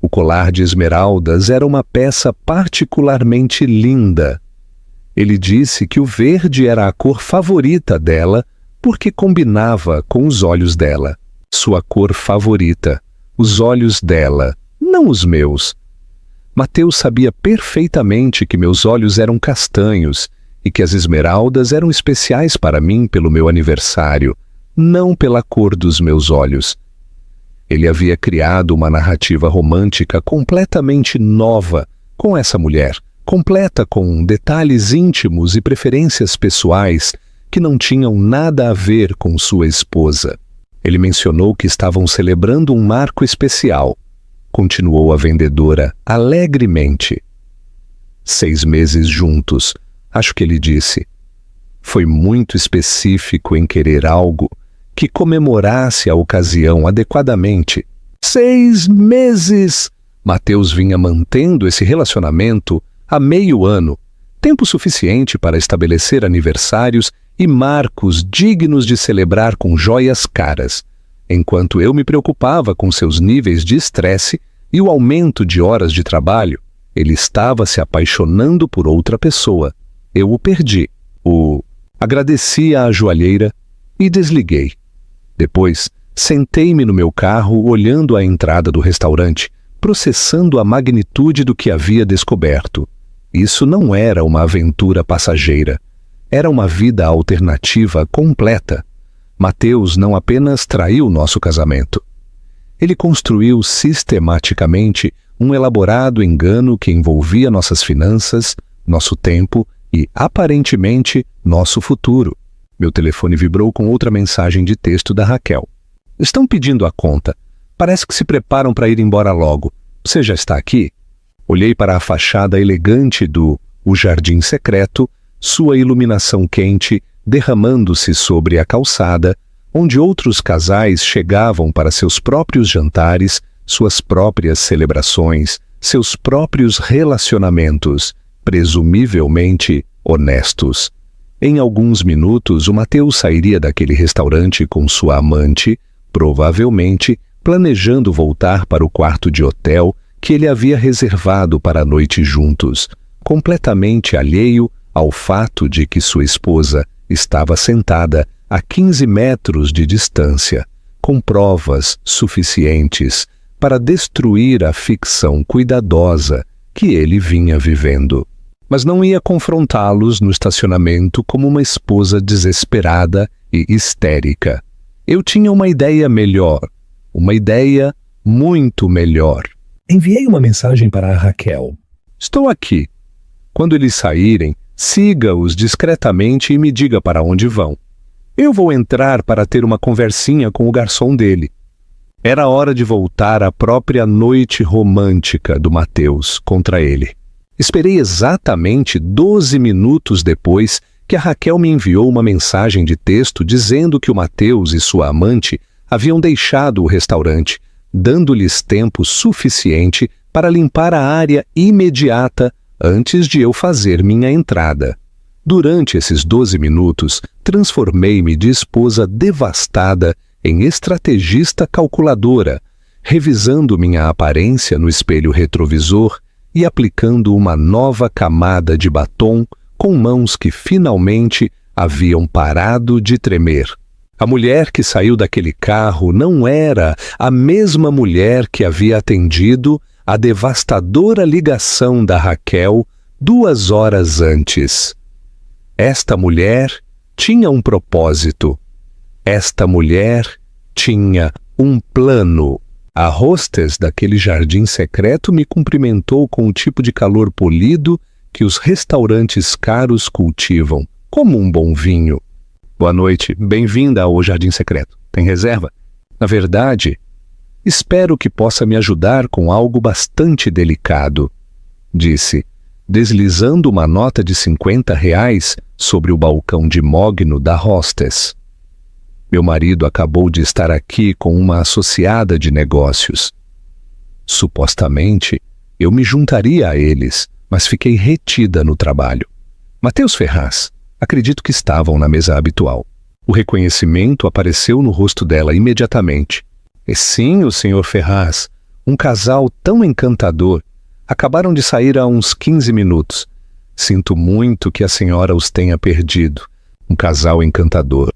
Speaker 1: O colar de esmeraldas era uma peça particularmente linda. Ele disse que o verde era a cor favorita dela porque combinava com os olhos dela. Sua cor favorita, os olhos dela, não os meus. Mateus sabia perfeitamente que meus olhos eram castanhos e que as esmeraldas eram especiais para mim pelo meu aniversário, não pela cor dos meus olhos. Ele havia criado uma narrativa romântica completamente nova com essa mulher, completa com detalhes íntimos e preferências pessoais que não tinham nada a ver com sua esposa. Ele mencionou que estavam celebrando um marco especial. Continuou a vendedora alegremente. 6 meses juntos, acho que ele disse. Foi muito específico em querer algo que comemorasse a ocasião adequadamente. 6 meses! Mateus vinha mantendo esse relacionamento há meio ano, tempo suficiente para estabelecer aniversários e marcos dignos de celebrar com joias caras, enquanto eu me preocupava com seus níveis de estresse e o aumento de horas de trabalho. Ele estava se apaixonando por outra pessoa. Eu o perdi. Agradeci à joalheira e desliguei. Depois, sentei-me no meu carro olhando a entrada do restaurante, processando a magnitude do que havia descoberto. Isso não era uma aventura passageira. Era uma vida alternativa completa. Mateus não apenas traiu nosso casamento. Ele construiu sistematicamente um elaborado engano que envolvia nossas finanças, nosso tempo e, aparentemente, nosso futuro. Meu telefone vibrou com outra mensagem de texto da Raquel. Estão pedindo a conta. Parece que se preparam para ir embora logo. Você já está aqui? Olhei para a fachada elegante do O Jardim Secreto, sua iluminação quente derramando-se sobre a calçada, onde outros casais chegavam para seus próprios jantares, suas próprias celebrações, seus próprios relacionamentos, presumivelmente honestos. Em alguns minutos, o Mateus sairia daquele restaurante com sua amante, provavelmente planejando voltar para o quarto de hotel que ele havia reservado para a noite juntos, completamente alheio ao fato de que sua esposa estava sentada a 15 metros de distância, com provas suficientes para destruir a ficção cuidadosa que ele vinha vivendo. Mas não ia confrontá-los no estacionamento como uma esposa desesperada e histérica. Eu tinha uma ideia melhor, uma ideia muito melhor.
Speaker 2: Enviei uma mensagem para a Raquel.
Speaker 1: Estou aqui. Quando eles saírem, siga-os discretamente e me diga para onde vão. Eu vou entrar para ter uma conversinha com o garçom dele. Era hora de voltar à própria noite romântica do Mateus contra ele. Esperei exatamente 12 minutos depois que a Raquel me enviou uma mensagem de texto dizendo que o Mateus e sua amante haviam deixado o restaurante, dando-lhes tempo suficiente para limpar a área imediata antes de eu fazer minha entrada. Durante esses 12 minutos, transformei-me de esposa devastada em estrategista calculadora, revisando minha aparência no espelho retrovisor e aplicando uma nova camada de batom com mãos que finalmente haviam parado de tremer. A mulher que saiu daquele carro não era a mesma mulher que havia atendido a devastadora ligação da Raquel 2 horas antes. Esta mulher tinha um propósito. Esta mulher tinha um plano. A hostess daquele jardim secreto me cumprimentou com o tipo de calor polido que os restaurantes caros cultivam, como um bom vinho. Boa noite, bem-vinda ao Jardim Secreto. Tem reserva? Na verdade, espero que possa me ajudar com algo bastante delicado, disse, deslizando uma nota de R$ 50 sobre o balcão de mogno da hostess. Meu marido acabou de estar aqui com uma associada de negócios. Supostamente, eu me juntaria a eles, mas fiquei retida no trabalho. Matheus Ferraz, acredito que estavam na mesa habitual. O reconhecimento apareceu no rosto dela imediatamente. E sim, o Sr. Ferraz, um casal tão encantador. Acabaram de sair há uns 15 minutos. Sinto muito que a senhora os tenha perdido. Um casal encantador.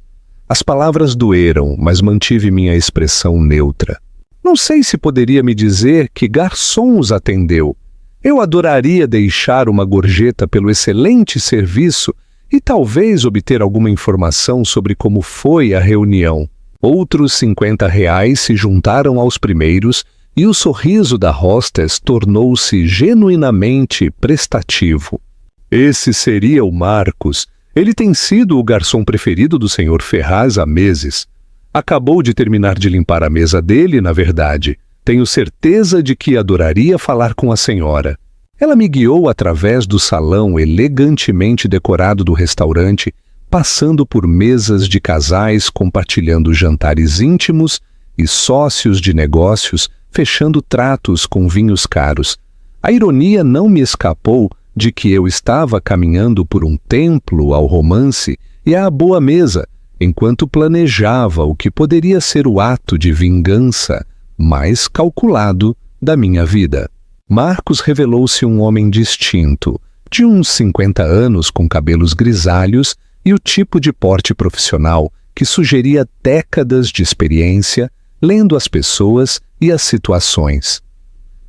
Speaker 1: As palavras doeram, mas mantive minha expressão neutra. Não sei se poderia me dizer que garçom os atendeu. Eu adoraria deixar uma gorjeta pelo excelente serviço e talvez obter alguma informação sobre como foi a reunião. Outros R$ 50 se juntaram aos primeiros e o sorriso da hostess tornou-se genuinamente prestativo. Esse seria o Marcos. Ele tem sido o garçom preferido do Sr. Ferraz há meses. Acabou de terminar de limpar a mesa dele, na verdade. Tenho certeza de que adoraria falar com a senhora. Ela me guiou através do salão elegantemente decorado do restaurante, passando por mesas de casais compartilhando jantares íntimos e sócios de negócios fechando tratos com vinhos caros. A ironia não me escapou de que eu estava caminhando por um templo ao romance e à boa mesa, enquanto planejava o que poderia ser o ato de vingança mais calculado da minha vida. Marcos revelou-se um homem distinto, de uns 50 anos com cabelos grisalhos e o tipo de porte profissional que sugeria décadas de experiência lendo as pessoas e as situações.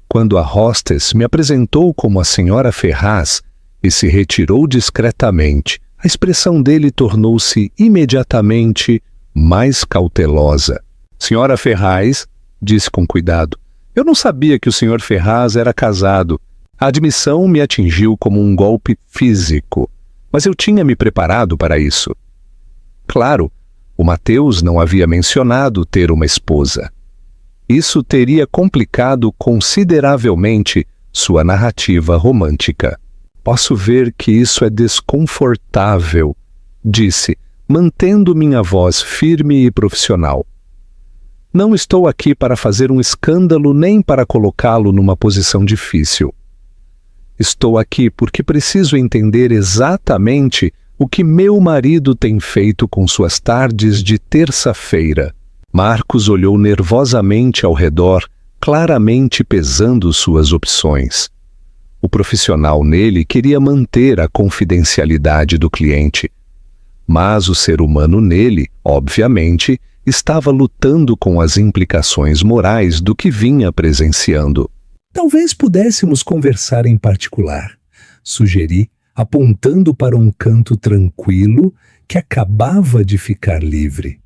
Speaker 1: Quando a hostess me apresentou como a senhora Ferraz e se retirou discretamente, a expressão dele tornou-se imediatamente mais cautelosa. Senhora Ferraz, disse com cuidado, eu não sabia que o Sr. Ferraz era casado. A admissão me atingiu como um golpe físico, mas eu tinha me preparado para isso. Claro, o Matheus não havia mencionado ter uma esposa. Isso teria complicado consideravelmente sua narrativa romântica. Posso ver que isso é desconfortável, disse, mantendo minha voz firme e profissional. Não estou aqui para fazer um escândalo nem para colocá-lo numa posição difícil. Estou aqui porque preciso entender exatamente o que meu marido tem feito com suas tardes de terça-feira. Marcos olhou nervosamente ao redor, claramente pesando suas opções. O profissional nele queria manter a confidencialidade do cliente. Mas o ser humano nele, obviamente, estava lutando com as implicações morais do que vinha presenciando.
Speaker 2: Talvez pudéssemos conversar em particular, sugeri, apontando para um canto tranquilo que acabava de ficar livre.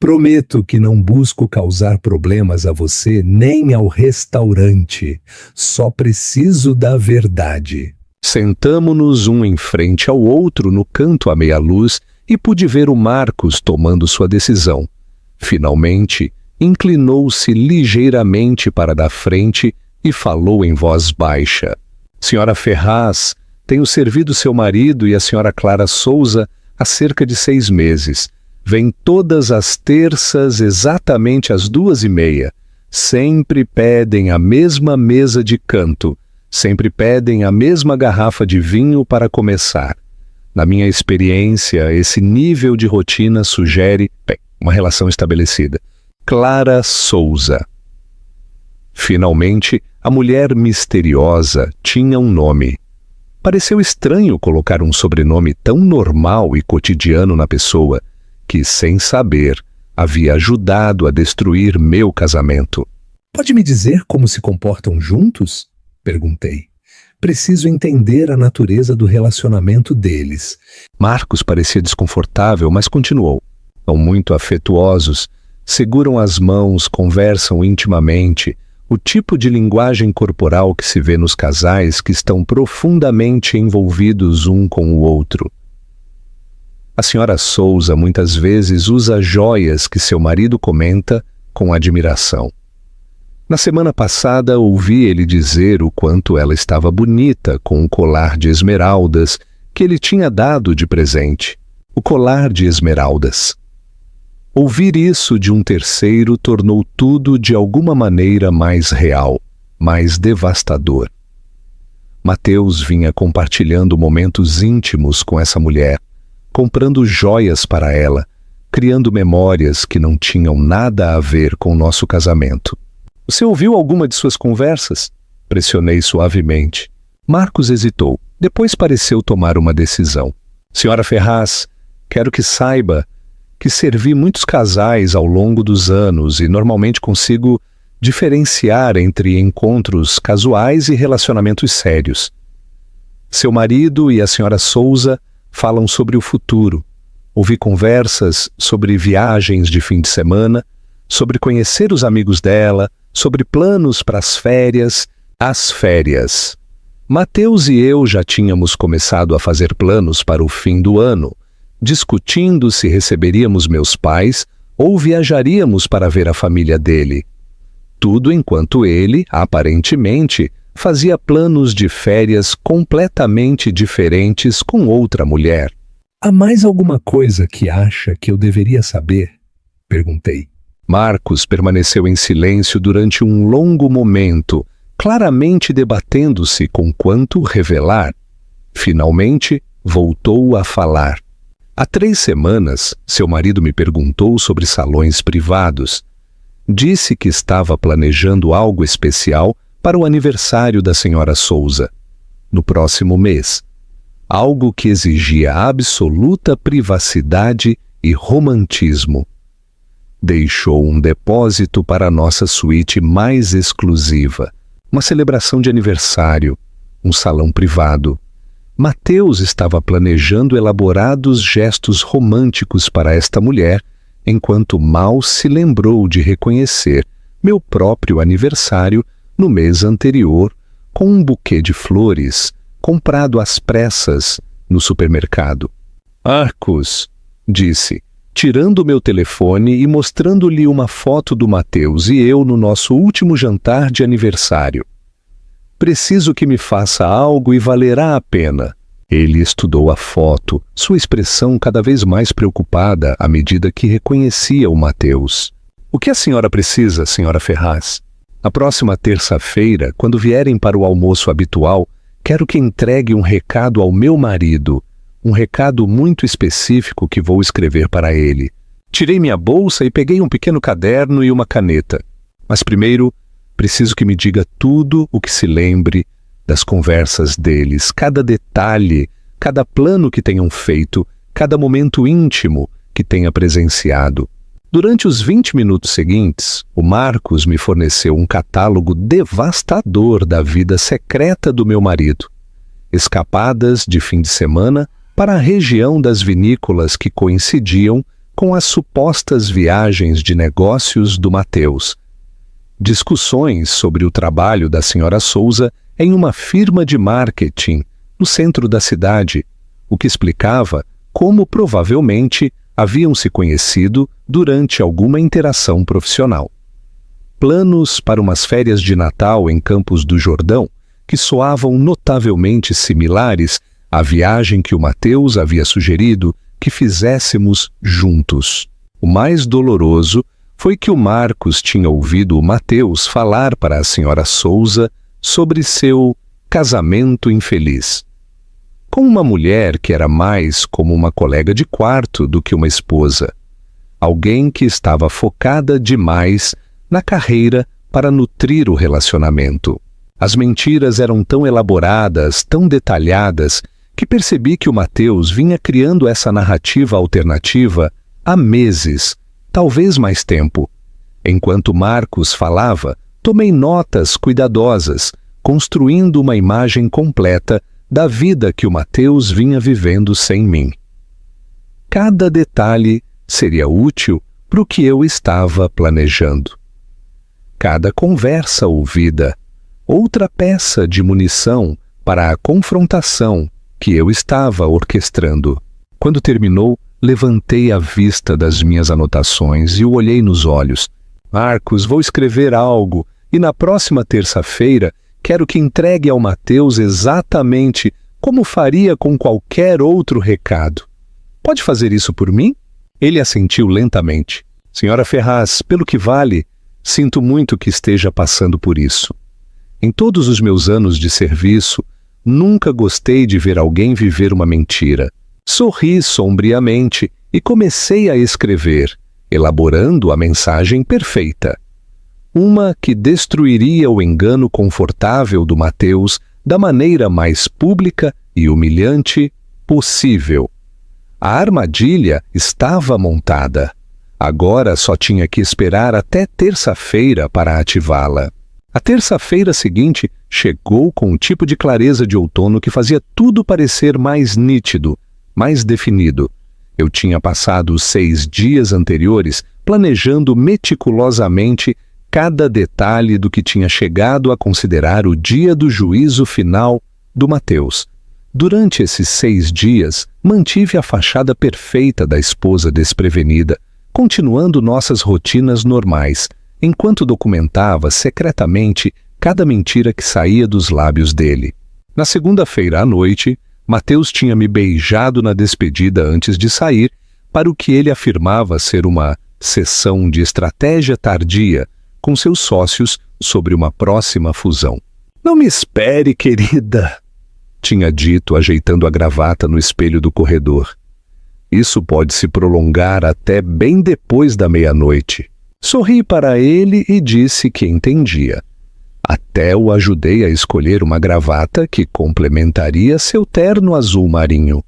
Speaker 2: Prometo que não busco causar problemas a você nem ao restaurante. Só preciso da verdade.
Speaker 1: Sentamo-nos um em frente ao outro no canto à meia-luz e pude ver o Marcos tomando sua decisão. Finalmente, inclinou-se ligeiramente para da frente e falou em voz baixa. Senhora Ferraz, tenho servido seu marido e a senhora Clara Souza há cerca de 6 meses. Vem todas as terças exatamente às 2h30. Sempre pedem a mesma mesa de canto. Sempre pedem a mesma garrafa de vinho para começar. Na minha experiência, esse nível de rotina sugere, uma relação estabelecida. Clara Souza. Finalmente, a mulher misteriosa tinha um nome. Pareceu estranho colocar um sobrenome tão normal e cotidiano na pessoa que, sem saber, havia ajudado a destruir meu casamento.
Speaker 2: Pode me dizer como se comportam juntos? Perguntei. Preciso entender a natureza do relacionamento deles.
Speaker 1: Marcos parecia desconfortável, mas continuou. São muito afetuosos, seguram as mãos, conversam intimamente, o tipo de linguagem corporal que se vê nos casais que estão profundamente envolvidos um com o outro. A senhora Souza muitas vezes usa joias que seu marido comenta com admiração. Na semana passada ouvi ele dizer o quanto ela estava bonita com um colar de esmeraldas que ele tinha dado de presente. O colar de esmeraldas. Ouvir isso de um terceiro tornou tudo de alguma maneira mais real, mais devastador. Mateus vinha compartilhando momentos íntimos com essa mulher, comprando joias para ela, criando memórias que não tinham nada a ver com nosso casamento. Você ouviu alguma de suas conversas? Pressionei suavemente. Marcos hesitou. Depois pareceu tomar uma decisão. Senhora Ferraz, quero que saiba que servi muitos casais ao longo dos anos e normalmente consigo diferenciar entre encontros casuais e relacionamentos sérios. Seu marido e a senhora Souza falam sobre o futuro. Ouvi conversas sobre viagens de fim de semana, sobre conhecer os amigos dela, sobre planos para as férias. Mateus e eu já tínhamos começado a fazer planos para o fim do ano, discutindo se receberíamos meus pais ou viajaríamos para ver a família dele. Tudo enquanto ele, aparentemente, fazia planos de férias completamente diferentes com outra mulher.
Speaker 2: Há mais alguma coisa que acha que eu deveria saber? Perguntei.
Speaker 1: Marcos permaneceu em silêncio durante um longo momento, claramente debatendo-se com quanto revelar. Finalmente, voltou a falar. Há 3 semanas, seu marido me perguntou sobre salões privados. Disse que estava planejando algo especial para o aniversário da senhora Souza, no próximo mês. Algo que exigia absoluta privacidade e romantismo. Deixou um depósito para a nossa suíte mais exclusiva, uma celebração de aniversário, um salão privado. Mateus estava planejando elaborados gestos românticos para esta mulher, enquanto mal se lembrou de reconhecer meu próprio aniversário no mês anterior com um buquê de flores comprado às pressas no supermercado. Marcos, disse, tirando meu telefone e mostrando-lhe uma foto do Mateus e eu no nosso último jantar de aniversário. Preciso que me faça algo e valerá a pena. Ele estudou a foto, sua expressão cada vez mais preocupada à medida que reconhecia o Mateus. O que a senhora precisa, senhora Ferraz? Na próxima terça-feira, quando vierem para o almoço habitual, quero que entregue um recado ao meu marido, um recado muito específico que vou escrever para ele. Tirei minha bolsa e peguei um pequeno caderno e uma caneta. Mas primeiro, preciso que me diga tudo o que se lembre das conversas deles, cada detalhe, cada plano que tenham feito, cada momento íntimo que tenha presenciado. Durante os 20 minutos seguintes, o Marcos me forneceu um catálogo devastador da vida secreta do meu marido. Escapadas de fim de semana para a região das vinícolas que coincidiam com as supostas viagens de negócios do Mateus. Discussões sobre o trabalho da senhora Souza em uma firma de marketing no centro da cidade, o que explicava como provavelmente haviam se conhecido durante alguma interação profissional. Planos para umas férias de Natal em Campos do Jordão, que soavam notavelmente similares à viagem que o Mateus havia sugerido que fizéssemos juntos. O mais doloroso foi que o Marcos tinha ouvido o Mateus falar para a senhora Souza sobre seu casamento infeliz. Com uma mulher que era mais como uma colega de quarto do que uma esposa. Alguém que estava focada demais na carreira para nutrir o relacionamento. As mentiras eram tão elaboradas, tão detalhadas, que percebi que o Mateus vinha criando essa narrativa alternativa há meses, talvez mais tempo. Enquanto Marcos falava, tomei notas cuidadosas, construindo uma imagem completa da vida que o Mateus vinha vivendo sem mim. Cada detalhe seria útil para o que eu estava planejando. Cada conversa ouvida, outra peça de munição para a confrontação que eu estava orquestrando. Quando terminou, levantei a vista das minhas anotações e o olhei nos olhos. Marcos, vou escrever algo e na próxima terça-feira quero que entregue ao Mateus exatamente como faria com qualquer outro recado. Pode fazer isso por mim? Ele assentiu lentamente. Senhora Ferraz, pelo que vale, sinto muito que esteja passando por isso. Em todos os meus anos de serviço, nunca gostei de ver alguém viver uma mentira. Sorri sombriamente e comecei a escrever, elaborando a mensagem perfeita. Uma que destruiria o engano confortável do Mateus da maneira mais pública e humilhante possível. A armadilha estava montada. Agora só tinha que esperar até terça-feira para ativá-la. A terça-feira seguinte chegou com um tipo de clareza de outono que fazia tudo parecer mais nítido, mais definido. Eu tinha passado os 6 dias anteriores planejando meticulosamente cada detalhe do que tinha chegado a considerar o dia do juízo final do Mateus. Durante esses 6 dias, mantive a fachada perfeita da esposa desprevenida, continuando nossas rotinas normais, enquanto documentava secretamente cada mentira que saía dos lábios dele. Na segunda-feira à noite, Mateus tinha me beijado na despedida antes de sair para o que ele afirmava ser uma sessão de estratégia tardia com seus sócios sobre uma próxima fusão. "Não me espere, querida", tinha dito, ajeitando a gravata no espelho do corredor. "Isso pode se prolongar até bem depois da meia-noite." Sorri para ele e disse que entendia. Até o ajudei a escolher uma gravata que complementaria seu terno azul marinho.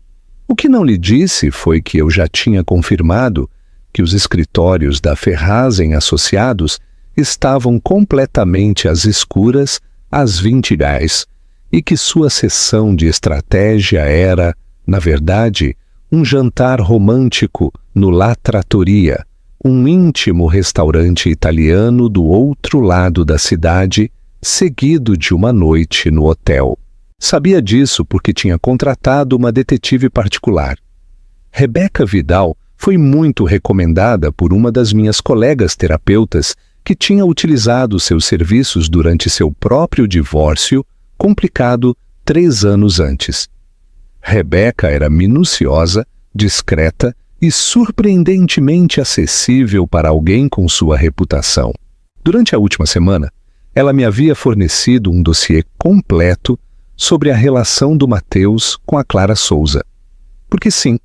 Speaker 1: O que não lhe disse foi que eu já tinha confirmado que os escritórios da Ferraz em Associados estavam completamente às escuras às 20h e que sua sessão de estratégia era, na verdade, um jantar romântico no La Trattoria, um íntimo restaurante italiano do outro lado da cidade, seguido de uma noite no hotel. Sabia disso porque tinha contratado uma detetive particular. Rebeca Vidal foi muito recomendada por uma das minhas colegas terapeutas que tinha utilizado seus serviços durante seu próprio divórcio, complicado 3 anos antes. Rebeca era minuciosa, discreta e surpreendentemente acessível para alguém com sua reputação. Durante a última semana, ela me havia fornecido um dossiê completo sobre a relação do Mateus com a Clara Souza. Porque sim,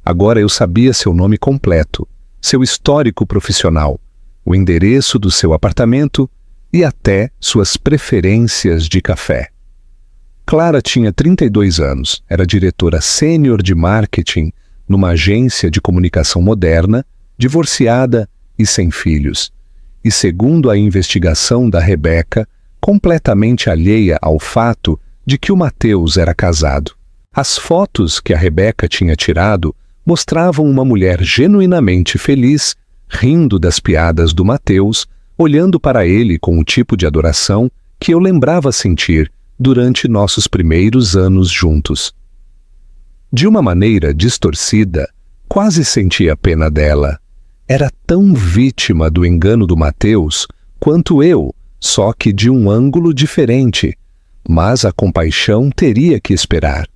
Speaker 1: agora eu sabia seu nome completo, seu histórico profissional, o endereço do seu apartamento e até suas preferências de café. Clara tinha 32 anos, era diretora sênior de marketing numa agência de comunicação moderna, divorciada e sem filhos. E segundo a investigação da Rebeca, completamente alheia ao fato de que o Mateus era casado. As fotos que a Rebeca tinha tirado mostravam uma mulher genuinamente feliz, rindo das piadas do Mateus, olhando para ele com o tipo de adoração que eu lembrava sentir durante nossos primeiros anos juntos. De uma maneira distorcida, quase sentia pena dela. Era tão vítima do engano do Mateus quanto eu, só que de um ângulo diferente. Mas a compaixão teria que esperar.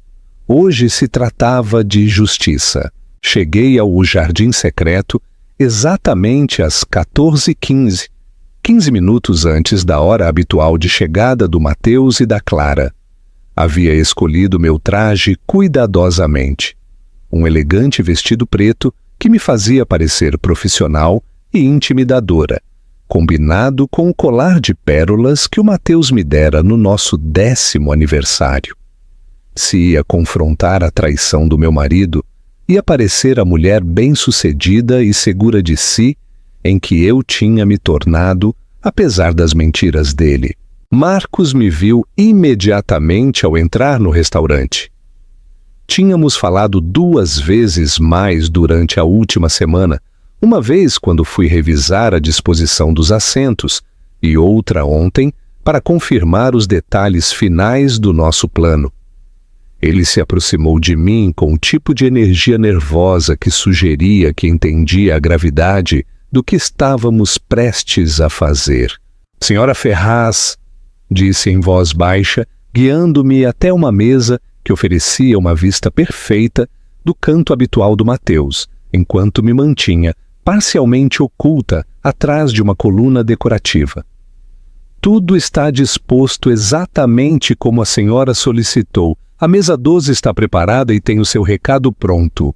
Speaker 1: Hoje se tratava de justiça. Cheguei ao jardim secreto exatamente às 14h15, 15 minutos antes da hora habitual de chegada do Mateus e da Clara. Havia escolhido meu traje cuidadosamente. Um elegante vestido preto que me fazia parecer profissional e intimidadora, combinado com o colar de pérolas que o Mateus me dera no nosso 10º aniversário. Se ia confrontar a traição do meu marido, ia parecer a mulher bem-sucedida e segura de si em que eu tinha me tornado, apesar das mentiras dele. Marcos me viu imediatamente ao entrar no restaurante. Tínhamos falado 2 vezes mais durante a última semana, uma vez quando fui revisar a disposição dos assentos e outra ontem para confirmar os detalhes finais do nosso plano. Ele se aproximou de mim com um tipo de energia nervosa que sugeria que entendia a gravidade do que estávamos prestes a fazer. Senhora Ferraz, disse em voz baixa, guiando-me até uma mesa que oferecia uma vista perfeita do canto habitual do Mateus, enquanto me mantinha parcialmente oculta atrás de uma coluna decorativa. Tudo está disposto exatamente como a senhora solicitou. A mesa 12 está preparada e tem o seu recado pronto.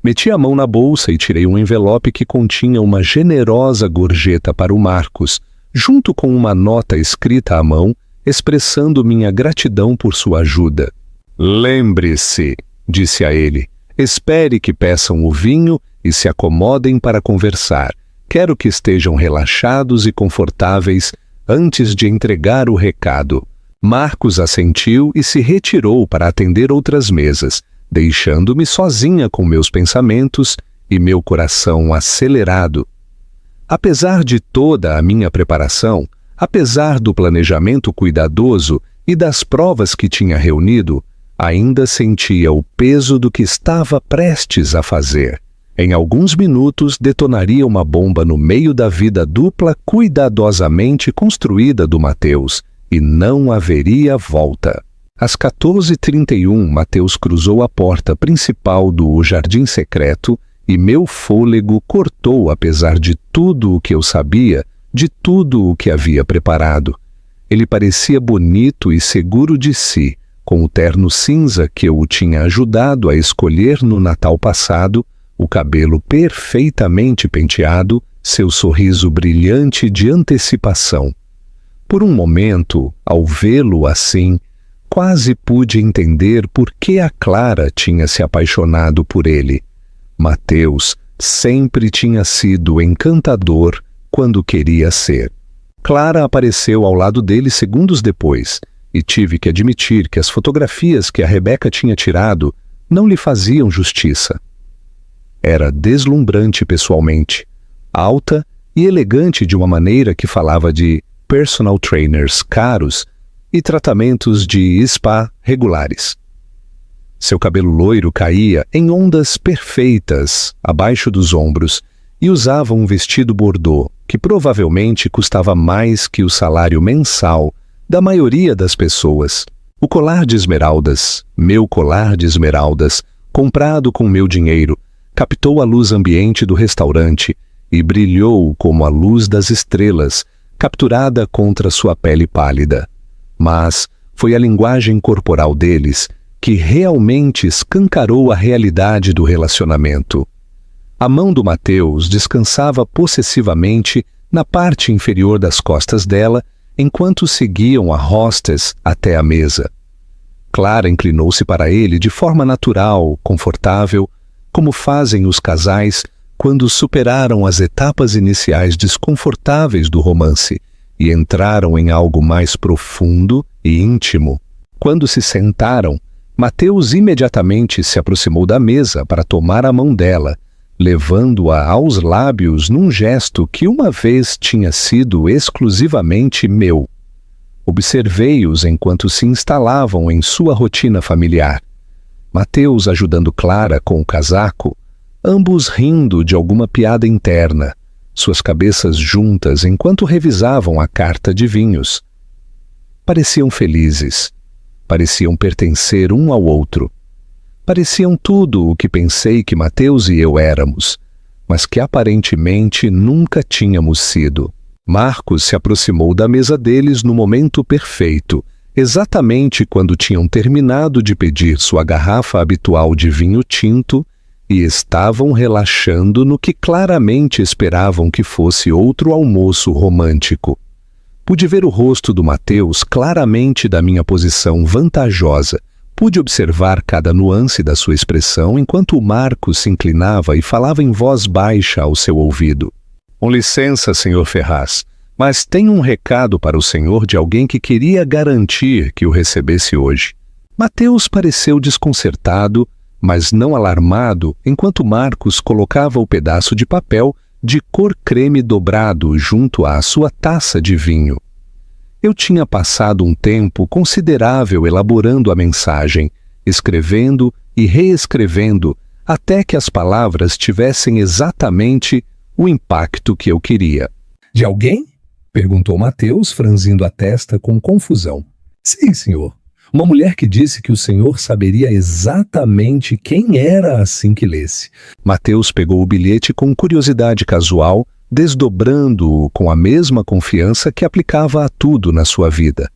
Speaker 1: Meti a mão na bolsa e tirei um envelope que continha uma generosa gorjeta para o Marcos, junto com uma nota escrita à mão, expressando minha gratidão por sua ajuda. Lembre-se, disse a ele, espere que peçam o vinho e se acomodem para conversar. Quero que estejam relaxados e confortáveis antes de entregar o recado. Marcos assentiu e se retirou para atender outras mesas, deixando-me sozinha com meus pensamentos e meu coração acelerado. Apesar de toda a minha preparação, apesar do planejamento cuidadoso e das provas que tinha reunido, ainda sentia o peso do que estava prestes a fazer. Em alguns minutos detonaria uma bomba no meio da vida dupla cuidadosamente construída do Mateus, e não haveria volta. Às 14h31, Mateus cruzou a porta principal do jardim secreto e meu fôlego cortou apesar de tudo o que eu sabia, de tudo o que havia preparado. Ele parecia bonito e seguro de si, com o terno cinza que eu o tinha ajudado a escolher no Natal passado, o cabelo perfeitamente penteado, seu sorriso brilhante de antecipação. Por um momento, ao vê-lo assim, quase pude entender por que a Clara tinha se apaixonado por ele. Mateus sempre tinha sido encantador quando queria ser. Clara apareceu ao lado dele segundos depois, e tive que admitir que as fotografias que a Rebeca tinha tirado não lhe faziam justiça. Era deslumbrante pessoalmente, alta e elegante de uma maneira que falava de personal trainers caros e tratamentos de spa regulares. Seu cabelo loiro caía em ondas perfeitas abaixo dos ombros e usava um vestido bordô que provavelmente custava mais que o salário mensal da maioria das pessoas. O colar de esmeraldas, meu colar de esmeraldas, comprado com meu dinheiro, captou a luz ambiente do restaurante e brilhou como a luz das estrelas, capturada contra sua pele pálida. Mas foi a linguagem corporal deles que realmente escancarou a realidade do relacionamento. A mão do Mateus descansava possessivamente na parte inferior das costas dela, enquanto seguiam a hostess até a mesa. Clara inclinou-se para ele de forma natural, confortável, como fazem os casais quando superaram as etapas iniciais desconfortáveis do romance e entraram em algo mais profundo e íntimo. Quando se sentaram, Mateus imediatamente se aproximou da mesa para tomar a mão dela, levando-a aos lábios num gesto que uma vez tinha sido exclusivamente meu. Observei-os enquanto se instalavam em sua rotina familiar. Mateus ajudando Clara com o casaco, ambos rindo de alguma piada interna, suas cabeças juntas enquanto revisavam a carta de vinhos. Pareciam felizes, pareciam pertencer um ao outro. Pareciam tudo o que pensei que Mateus e eu éramos, mas que aparentemente nunca tínhamos sido. Marcos se aproximou da mesa deles no momento perfeito, exatamente quando tinham terminado de pedir sua garrafa habitual de vinho tinto e estavam relaxando no que claramente esperavam que fosse outro almoço romântico. Pude ver o rosto do Mateus claramente da minha posição vantajosa. Pude observar cada nuance da sua expressão enquanto o Marcos se inclinava e falava em voz baixa ao seu ouvido. Com licença, senhor Ferraz, mas tenho um recado para o senhor de alguém que queria garantir que o recebesse hoje. Mateus pareceu desconcertado, mas não alarmado, enquanto Marcos colocava o pedaço de papel de cor creme dobrado junto à sua taça de vinho. Eu tinha passado um tempo considerável elaborando a mensagem, escrevendo e reescrevendo, até que as palavras tivessem exatamente o impacto que eu queria.
Speaker 2: De alguém? Perguntou Mateus, franzindo a testa com confusão. Sim, senhor. Uma mulher que disse que o senhor saberia exatamente quem era assim que lesse.
Speaker 1: Mateus pegou o bilhete com curiosidade casual, desdobrando-o com a mesma confiança que aplicava a tudo na sua vida.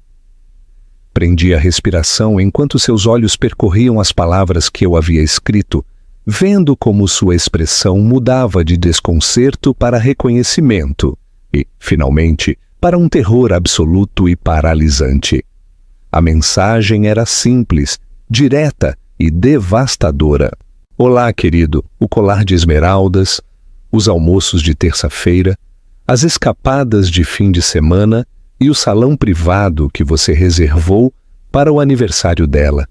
Speaker 1: Prendi a respiração enquanto seus olhos percorriam as palavras que eu havia escrito, vendo como sua expressão mudava de desconcerto para reconhecimento e, finalmente, para um terror absoluto e paralisante. A mensagem era simples, direta e devastadora. Olá, querido, o colar de esmeraldas, os almoços de terça-feira, as escapadas de fim de semana e o salão privado que você reservou para o aniversário dela.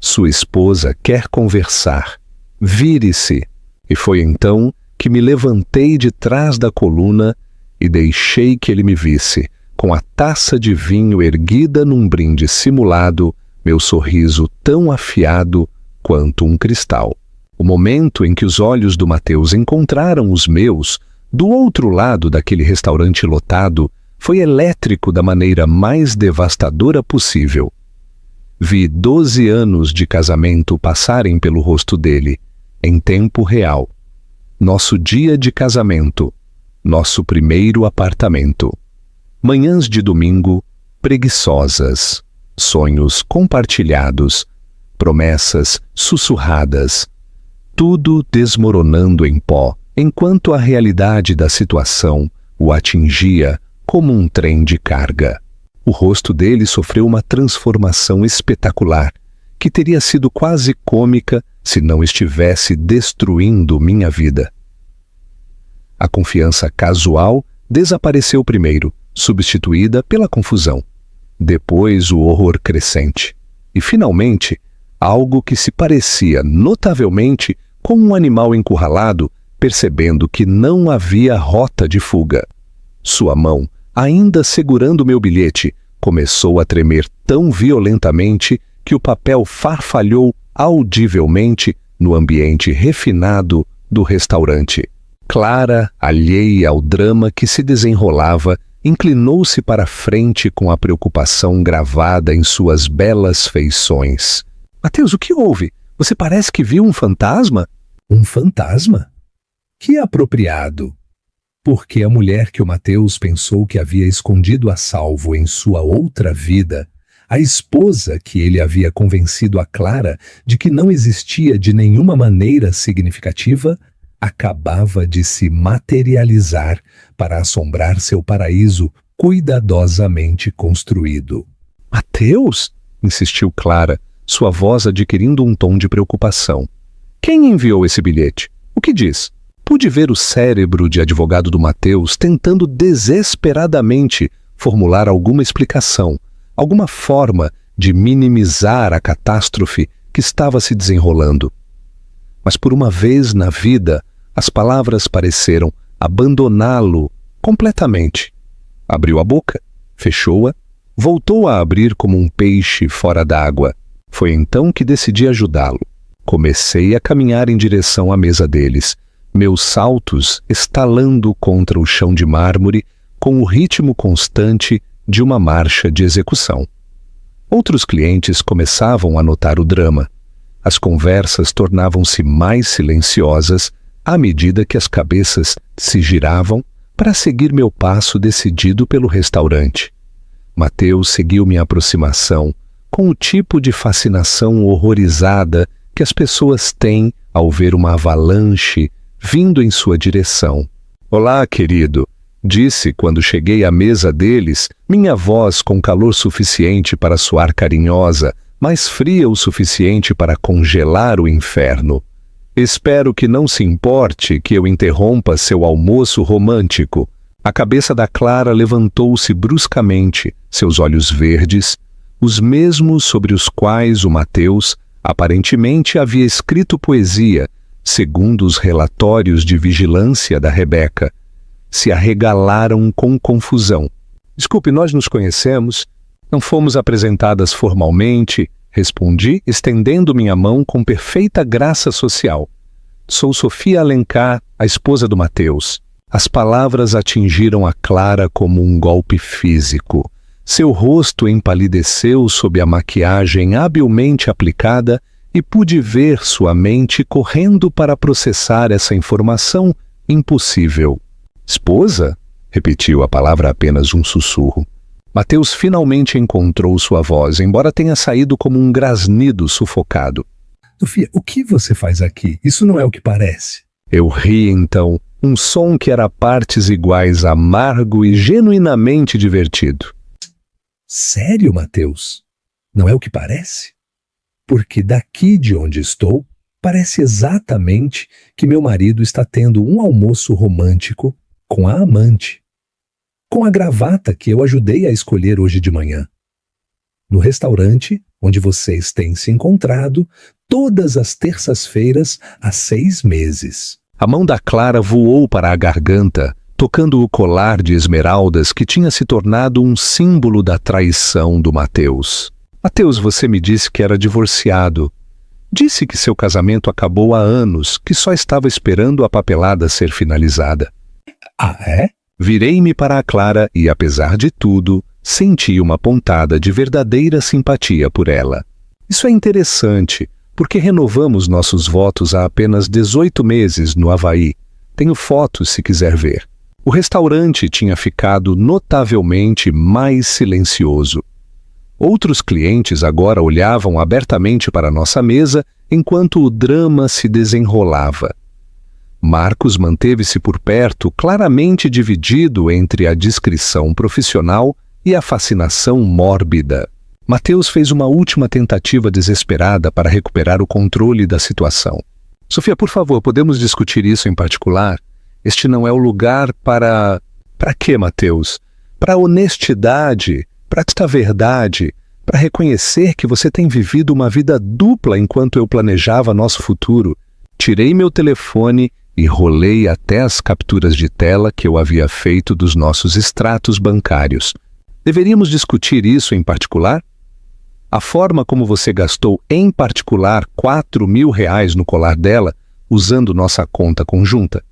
Speaker 1: Sua esposa quer conversar. Vire-se. E foi então que me levantei de trás da coluna e deixei que ele me visse, com a taça de vinho erguida num brinde simulado, meu sorriso tão afiado quanto um cristal. O momento em que os olhos do Mateus encontraram os meus, do outro lado daquele restaurante lotado, foi elétrico da maneira mais devastadora possível. Vi 12 anos de casamento passarem pelo rosto dele, em tempo real. Nosso dia de casamento, nosso primeiro apartamento. Manhãs de domingo, preguiçosas, sonhos compartilhados, promessas sussurradas, tudo desmoronando em pó, enquanto a realidade da situação o atingia como um trem de carga. O rosto dele sofreu uma transformação espetacular, que teria sido quase cômica se não estivesse destruindo minha vida. A confiança casual desapareceu primeiro, substituída pela confusão. Depois o horror crescente. E, finalmente, algo que se parecia notavelmente com um animal encurralado, percebendo que não havia rota de fuga. Sua mão, ainda segurando meu bilhete, começou a tremer tão violentamente que o papel farfalhou audivelmente no ambiente refinado do restaurante. Clara, alheia ao drama que se desenrolava, inclinou-se para a frente com a preocupação gravada em suas belas feições. Mateus, o que houve? Você parece que viu um fantasma?
Speaker 2: Um fantasma? Que apropriado! Porque a mulher que o Mateus pensou que havia escondido a salvo em sua outra vida, a esposa que ele havia convencido a Clara de que não existia de nenhuma maneira significativa, acabava de se materializar para assombrar seu paraíso cuidadosamente construído.
Speaker 1: Mateus? Insistiu Clara, sua voz adquirindo um tom de preocupação. Quem enviou esse bilhete? O que diz? Pude ver o cérebro de advogado do Mateus tentando desesperadamente formular alguma explicação, alguma forma de minimizar a catástrofe que estava se desenrolando. Mas por uma vez na vida, as palavras pareceram abandoná-lo completamente. Abriu a boca, fechou-a, voltou a abrir como um peixe fora d'água. Foi então que decidi ajudá-lo. Comecei a caminhar em direção à mesa deles, meus saltos estalando contra o chão de mármore com o ritmo constante de uma marcha de execução. Outros clientes começavam a notar o drama. As conversas tornavam-se mais silenciosas à medida que as cabeças se giravam para seguir meu passo decidido pelo restaurante. Mateus seguiu minha aproximação com o tipo de fascinação horrorizada que as pessoas têm ao ver uma avalanche vindo em sua direção. "Olá, querido", disse quando cheguei à mesa deles, minha voz com calor suficiente para soar carinhosa, mas fria o suficiente para congelar o inferno. "Espero que não se importe que eu interrompa seu almoço romântico." A cabeça da Clara levantou-se bruscamente, seus olhos verdes, os mesmos sobre os quais o Mateus aparentemente havia escrito poesia, segundo os relatórios de vigilância da Rebeca, se arregalaram com confusão. "Desculpe, nós nos conhecemos? Não fomos apresentadas formalmente", respondi, estendendo minha mão com perfeita graça social. "Sou Sofia Alencar, a esposa do Mateus." As palavras atingiram a Clara como um golpe físico. Seu rosto empalideceu sob a maquiagem habilmente aplicada e pude ver sua mente correndo para processar essa informação impossível. "Esposa?" repetiu a palavra apenas um sussurro. Mateus finalmente encontrou sua voz, embora tenha saído como um grasnido sufocado.
Speaker 2: Sofia, o que você faz aqui? Isso não é o que parece.
Speaker 1: Eu ri então, um som que era a partes iguais amargo e genuinamente divertido.
Speaker 2: Sério, Mateus? Não é o que parece? Porque daqui de onde estou, parece exatamente que meu marido está tendo um almoço romântico com a amante, com a gravata que eu ajudei a escolher hoje de manhã. No restaurante onde vocês têm se encontrado todas as terças-feiras há 6 meses.
Speaker 1: A mão da Clara voou para a garganta, tocando o colar de esmeraldas que tinha se tornado um símbolo da traição do Mateus. "Mateus, você me disse que era divorciado. Disse que seu casamento acabou há anos, que só estava esperando a papelada ser finalizada."
Speaker 2: Ah, é?
Speaker 1: Virei-me para a Clara e, apesar de tudo, senti uma pontada de verdadeira simpatia por ela. "Isso é interessante, porque renovamos nossos votos há apenas 18 meses no Havaí. Tenho fotos se quiser ver." O restaurante tinha ficado notavelmente mais silencioso. Outros clientes agora olhavam abertamente para nossa mesa enquanto o drama se desenrolava. Marcos manteve-se por perto, claramente dividido entre a discrição profissional e a fascinação mórbida. Mateus fez uma última tentativa desesperada para recuperar o controle da situação. "Sofia, por favor, podemos discutir isso em particular? Este não é o lugar para... Para quê, Mateus? Para a honestidade, para esta verdade, para reconhecer que você tem vivido uma vida dupla enquanto eu planejava nosso futuro." Tirei meu telefone e rolei até as capturas de tela que eu havia feito dos nossos extratos bancários. "Deveríamos discutir isso em particular? A forma como você gastou em particular R$ 4.000 no colar dela, usando nossa conta conjunta?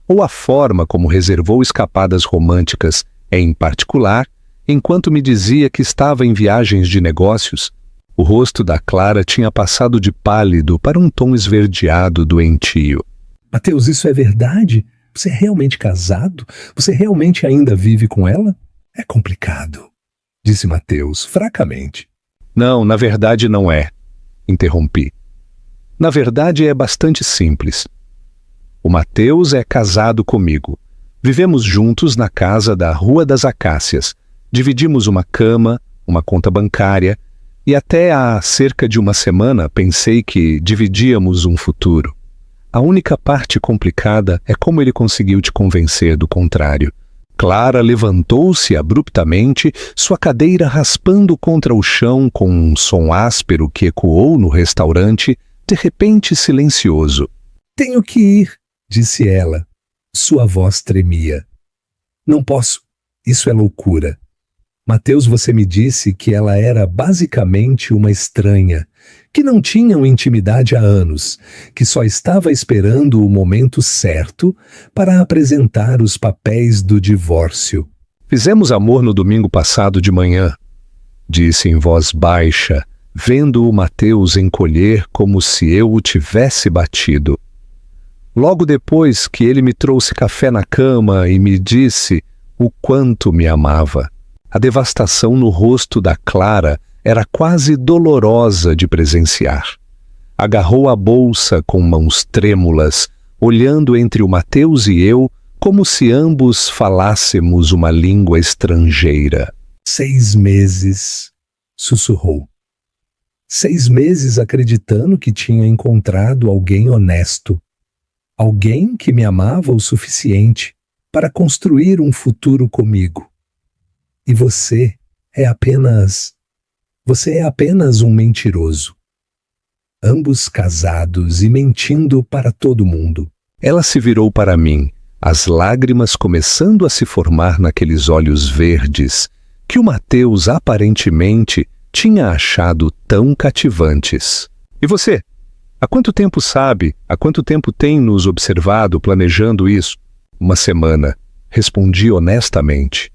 Speaker 1: Ou a forma como reservou escapadas românticas em particular, enquanto me dizia que estava em viagens de negócios?" O rosto da Clara tinha passado de pálido para um tom esverdeado doentio.
Speaker 2: Mateus, isso é verdade? Você é realmente casado? Você realmente ainda vive com ela? É complicado, disse Mateus, fracamente.
Speaker 1: "Não, na verdade não é", interrompi. "Na verdade é bastante simples. O Mateus é casado comigo. Vivemos juntos na casa da Rua das Acácias. Dividimos uma cama, uma conta bancária, e até há cerca de uma semana pensei que dividíamos um futuro. A única parte complicada é como ele conseguiu te convencer do contrário." Clara levantou-se abruptamente, sua cadeira raspando contra o chão com um som áspero que ecoou no restaurante, de repente silencioso.
Speaker 2: "Tenho que ir", disse ela. Sua voz tremia. "Não posso. Isso é loucura. Mateus, você me disse que ela era basicamente uma estranha, que não tinham intimidade há anos, que só estava esperando o momento certo para apresentar os papéis do divórcio."
Speaker 1: "Fizemos amor no domingo passado de manhã", disse em voz baixa, vendo o Mateus encolher como se eu o tivesse batido. "Logo depois que ele me trouxe café na cama e me disse o quanto me amava." A devastação no rosto da Clara era quase dolorosa de presenciar. Agarrou a bolsa com mãos trêmulas, olhando entre o Mateus e eu, como se ambos falássemos uma língua estrangeira.
Speaker 2: 6 meses, sussurrou. 6 meses acreditando que tinha encontrado alguém honesto. Alguém que me amava o suficiente para construir um futuro comigo. E você é apenas um mentiroso. Ambos casados e mentindo para todo mundo.
Speaker 1: Ela se virou para mim, as lágrimas começando a se formar naqueles olhos verdes que o Mateus aparentemente tinha achado tão cativantes. E você? Há quanto tempo sabe? Há quanto tempo tem nos observado, planejando isso? 1 semana, respondi honestamente.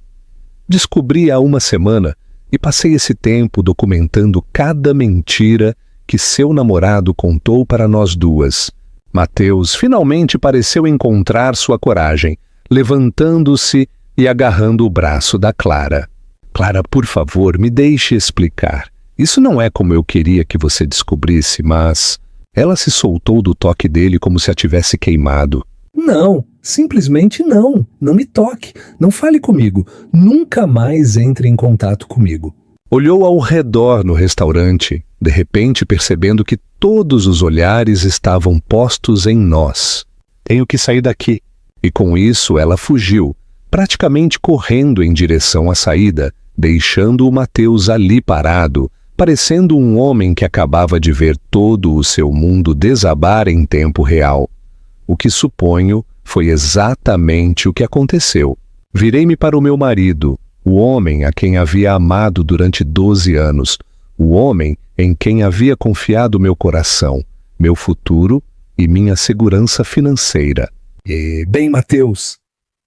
Speaker 1: Descobri há 1 semana e passei esse tempo documentando cada mentira que seu namorado contou para nós duas. Mateus finalmente pareceu encontrar sua coragem, levantando-se e agarrando o braço da Clara. Clara, por favor, me deixe explicar. Isso não é como eu queria que você descobrisse, mas... Ela se soltou do toque dele como se a tivesse queimado.
Speaker 2: Não, simplesmente não. Não me toque. Não fale comigo. Nunca mais entre em contato comigo.
Speaker 1: Olhou ao redor no restaurante, de repente percebendo que todos os olhares estavam postos em nós. Tenho que sair daqui. E com isso ela fugiu, praticamente correndo em direção à saída, deixando o Mateus ali parado, parecendo um homem que acabava de ver todo o seu mundo desabar em tempo real. O que suponho foi exatamente o que aconteceu. Virei-me para o meu marido, o homem a quem havia amado durante 12 anos, o homem em quem havia confiado meu coração, meu futuro e minha segurança financeira.
Speaker 2: Bem, Mateus,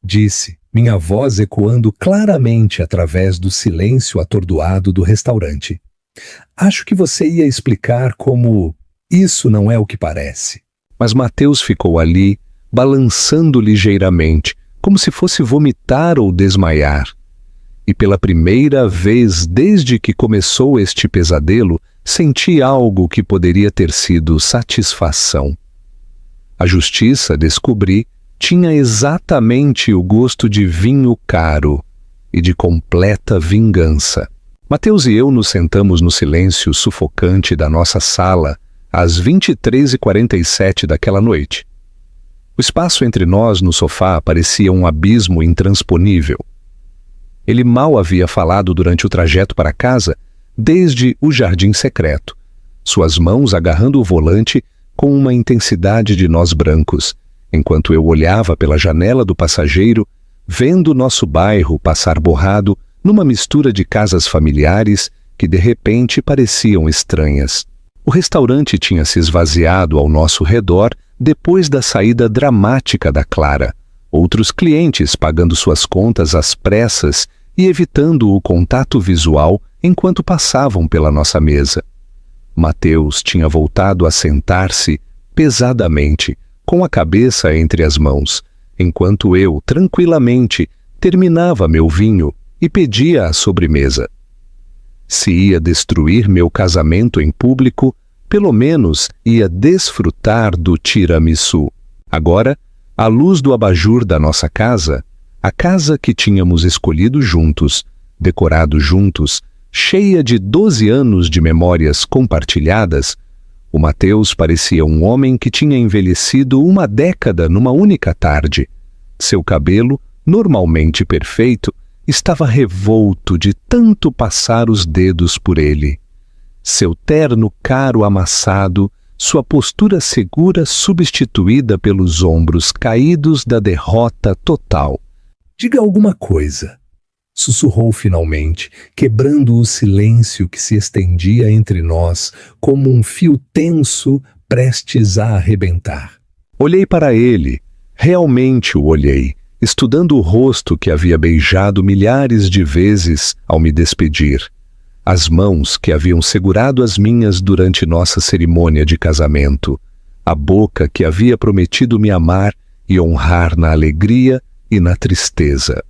Speaker 2: disse, minha voz ecoando claramente através do silêncio atordoado do restaurante. Acho que você ia explicar como isso não é o que parece.
Speaker 1: Mas Mateus ficou ali, balançando ligeiramente, como se fosse vomitar ou desmaiar. E pela primeira vez desde que começou este pesadelo, senti algo que poderia ter sido satisfação. A justiça, descobri, tinha exatamente o gosto de vinho caro e de completa vingança. Mateus e eu nos sentamos no silêncio sufocante da nossa sala às 23h47 daquela noite. O espaço entre nós no sofá parecia um abismo intransponível. Ele mal havia falado durante o trajeto para casa, desde o jardim secreto, suas mãos agarrando o volante com uma intensidade de nós brancos, enquanto eu olhava pela janela do passageiro, vendo nosso bairro passar borrado numa mistura de casas familiares que de repente pareciam estranhas. O restaurante tinha se esvaziado ao nosso redor depois da saída dramática da Clara, outros clientes pagando suas contas às pressas e evitando o contato visual enquanto passavam pela nossa mesa. Mateus tinha voltado a sentar-se pesadamente, com a cabeça entre as mãos, enquanto eu, tranquilamente, terminava meu vinho e pedia a sobremesa. Se ia destruir meu casamento em público, pelo menos ia desfrutar do tiramisu. Agora, à luz do abajur da nossa casa, a casa que tínhamos escolhido juntos, decorado juntos, cheia de 12 anos de memórias compartilhadas, o Mateus parecia um homem que tinha envelhecido 1 década numa única tarde. Seu cabelo, normalmente perfeito, estava revolto de tanto passar os dedos por ele. Seu terno caro amassado, sua postura segura substituída pelos ombros caídos da derrota total.
Speaker 2: Diga alguma coisa, sussurrou finalmente, quebrando o silêncio que se estendia entre nós como um fio tenso prestes a arrebentar.
Speaker 1: Olhei para ele, realmente o olhei, estudando o rosto que havia beijado milhares de vezes ao me despedir, as mãos que haviam segurado as minhas durante nossa cerimônia de casamento, a boca que havia prometido me amar e honrar na alegria e na tristeza.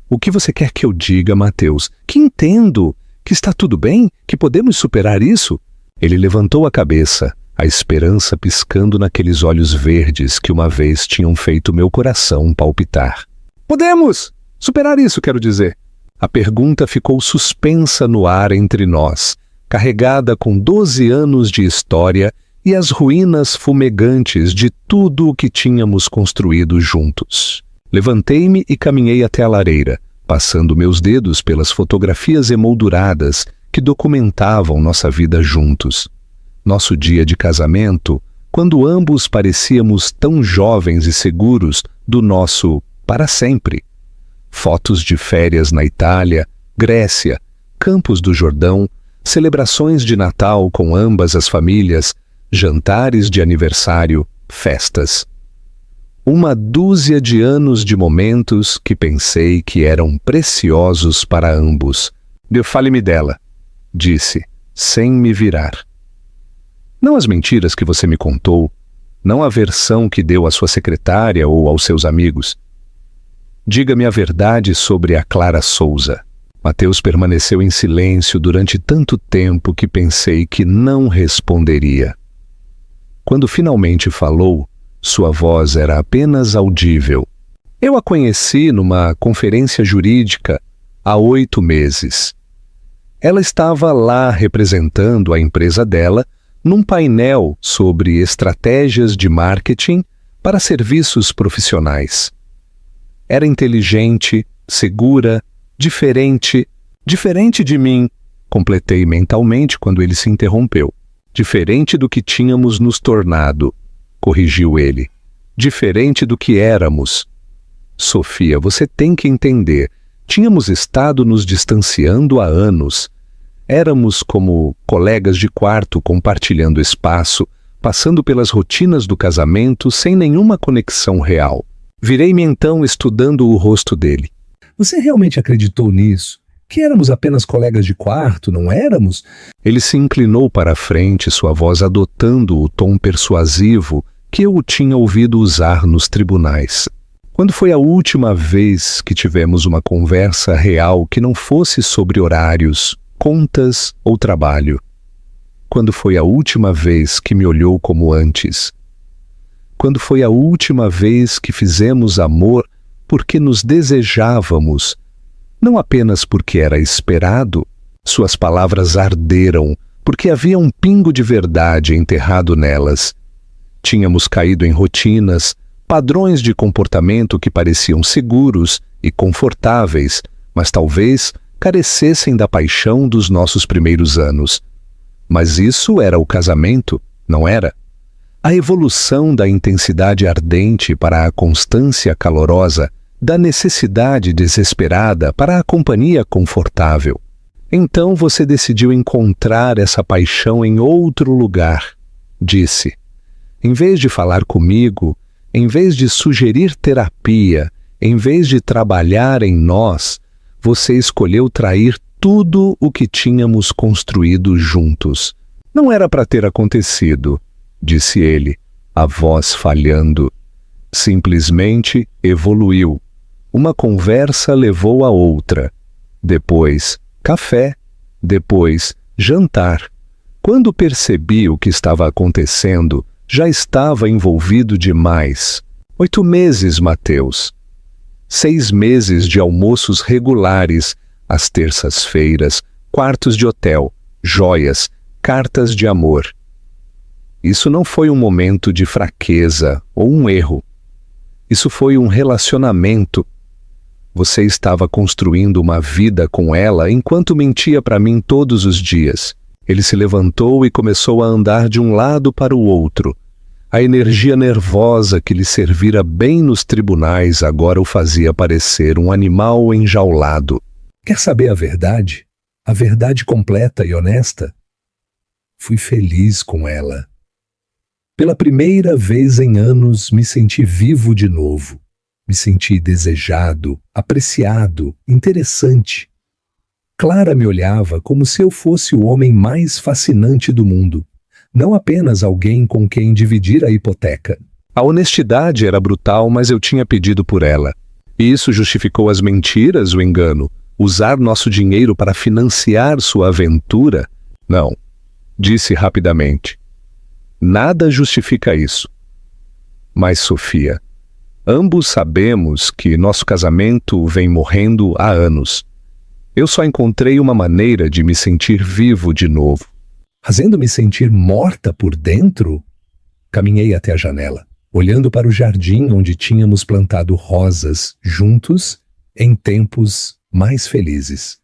Speaker 1: O que você quer que eu diga, Mateus? Que entendo, que está tudo bem, que podemos superar isso? Ele levantou a cabeça, a esperança piscando naqueles olhos verdes que uma vez tinham feito meu coração palpitar. Podemos! Superar isso, quero dizer. A pergunta ficou suspensa no ar entre nós, carregada com 12 anos de história e as ruínas fumegantes de tudo o que tínhamos construído juntos. Levantei-me e caminhei até a lareira, passando meus dedos pelas fotografias emolduradas que documentavam nossa vida juntos. Nosso dia de casamento, quando ambos parecíamos tão jovens e seguros do nosso para sempre. Fotos de férias na Itália, Grécia, Campos do Jordão, celebrações de Natal com ambas as famílias, jantares de aniversário, festas. Uma dúzia de anos de momentos que pensei que eram preciosos para ambos. Fale-me dela, disse, sem me virar. Não as mentiras que você me contou, não a versão que deu à sua secretária ou aos seus amigos. Diga-me a verdade sobre a Clara Souza. Mateus permaneceu em silêncio durante tanto tempo que pensei que não responderia. Quando finalmente falou, sua voz era apenas audível. Eu a conheci numa conferência jurídica há 8 meses. Ela estava lá representando a empresa dela num painel sobre estratégias de marketing para serviços profissionais. Era inteligente, segura, diferente de mim, completei mentalmente quando ele se interrompeu. Diferente do que tínhamos nos tornado, corrigiu ele. Diferente do que éramos. Sofia, você tem que entender, tínhamos estado nos distanciando há anos. Éramos como colegas de quarto compartilhando espaço, passando pelas rotinas do casamento sem nenhuma conexão real. Virei-me então estudando o rosto dele.
Speaker 2: Você realmente acreditou nisso? Que éramos apenas colegas de quarto, não éramos?
Speaker 1: Ele se inclinou para a frente, sua voz adotando o tom persuasivo que eu o tinha ouvido usar nos tribunais. Quando foi a última vez que tivemos uma conversa real que não fosse sobre horários, contas ou trabalho? Quando foi a última vez que me olhou como antes? Quando foi a última vez que fizemos amor porque nos desejávamos, não apenas porque era esperado? Suas palavras arderam, porque havia um pingo de verdade enterrado nelas. Tínhamos caído em rotinas, padrões de comportamento que pareciam seguros e confortáveis, mas talvez carecessem da paixão dos nossos primeiros anos. Mas isso era o casamento, não era? A evolução da intensidade ardente para a constância calorosa, da necessidade desesperada para a companhia confortável. Então você decidiu encontrar essa paixão em outro lugar, disse. Em vez de falar comigo, em vez de sugerir terapia, em vez de trabalhar em nós, você escolheu trair tudo o que tínhamos construído juntos. Não era para ter acontecido, disse ele, a voz falhando. Simplesmente evoluiu. Uma conversa levou a outra. Depois, café. Depois, jantar. Quando percebi o que estava acontecendo, já estava envolvido demais. 8 meses, Mateus. 6 meses de almoços regulares, às terças-feiras, quartos de hotel, joias, cartas de amor. Isso não foi um momento de fraqueza ou um erro. Isso foi um relacionamento. Você estava construindo uma vida com ela enquanto mentia para mim todos os dias. Ele se levantou e começou a andar de um lado para o outro. A energia nervosa que lhe servira bem nos tribunais agora o fazia parecer um animal enjaulado.
Speaker 2: Quer saber a verdade? A verdade completa e honesta? Fui feliz com ela. Pela primeira vez em anos me senti vivo de novo. Me senti desejado, apreciado, interessante. Clara me olhava como se eu fosse o homem mais fascinante do mundo. Não apenas alguém com quem dividir a hipoteca.
Speaker 1: A honestidade era brutal, mas eu tinha pedido por ela. E isso justificou as mentiras, o engano? Usar nosso dinheiro para financiar sua aventura? Não, disse rapidamente. Nada justifica isso. Mas, Sofia, ambos sabemos que nosso casamento vem morrendo há anos. Eu só encontrei uma maneira de me sentir vivo de novo.
Speaker 2: Fazendo-me sentir morta por dentro? Caminhei até a janela, olhando para o jardim onde tínhamos plantado rosas juntos em tempos mais felizes.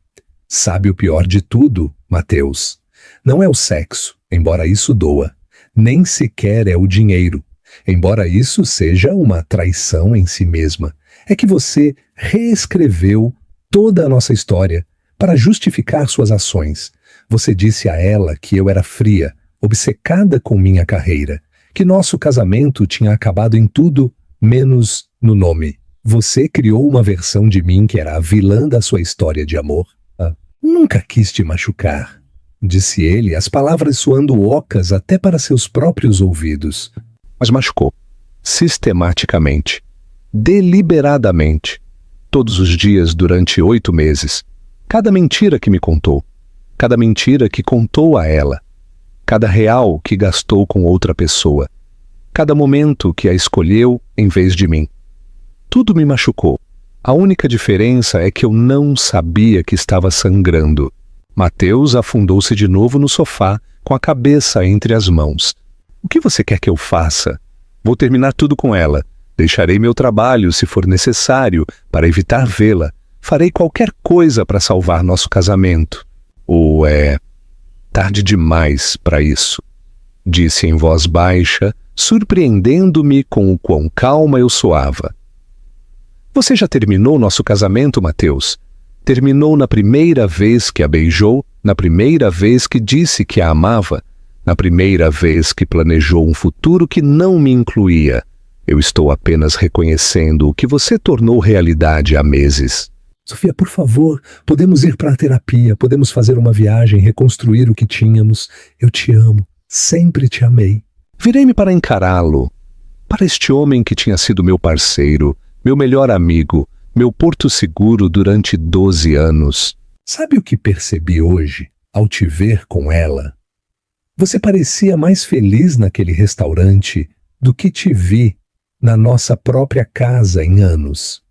Speaker 2: Sabe o pior de tudo, Mateus? Não é o sexo, embora isso doa. Nem sequer é o dinheiro, embora isso seja uma traição em si mesma. É que você reescreveu toda a nossa história para justificar suas ações. Você disse a ela que eu era fria, obcecada com minha carreira, que nosso casamento tinha acabado em tudo, menos no nome. Você criou uma versão de mim que era a vilã da sua história de amor. Nunca quis te machucar, disse ele, as palavras soando ocas até para seus próprios ouvidos.
Speaker 1: Mas machucou. Sistematicamente. Deliberadamente. Todos os dias durante 8 meses. Cada mentira que me contou. Cada mentira que contou a ela. Cada real que gastou com outra pessoa. Cada momento que a escolheu em vez de mim. Tudo me machucou. A única diferença é que eu não sabia que estava sangrando. Mateus afundou-se de novo no sofá, com a cabeça entre as mãos. O que você quer que eu faça? Vou terminar tudo com ela. Deixarei meu trabalho, se for necessário, para evitar vê-la. Farei qualquer coisa para salvar nosso casamento. Ou é tarde demais para isso? Disse em voz baixa, surpreendendo-me com o quão calma eu soava. Você já terminou nosso casamento, Mateus? Terminou na primeira vez que a beijou, na primeira vez que disse que a amava, na primeira vez que planejou um futuro que não me incluía. Eu estou apenas reconhecendo o que você tornou realidade há meses.
Speaker 2: Sofia, por favor, podemos ir para a terapia, podemos fazer uma viagem, reconstruir o que tínhamos. Eu te amo, sempre te amei.
Speaker 1: Virei-me para encará-lo, para este homem que tinha sido meu parceiro, meu melhor amigo, meu porto seguro durante 12 anos.
Speaker 2: Sabe o que percebi hoje, ao te ver com ela? Você parecia mais feliz naquele restaurante do que te vi na nossa própria casa em anos.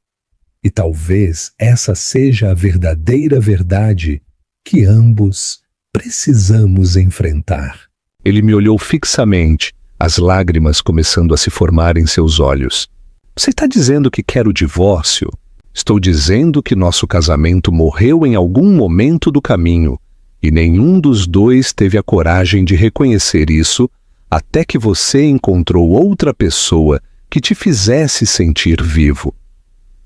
Speaker 2: E talvez essa seja a verdadeira verdade que ambos precisamos enfrentar.
Speaker 1: Ele me olhou fixamente, as lágrimas começando a se formar em seus olhos. Você está dizendo que quer o divórcio? Estou dizendo que nosso casamento morreu em algum momento do caminho, e nenhum dos dois teve a coragem de reconhecer isso até que você encontrou outra pessoa que te fizesse sentir vivo.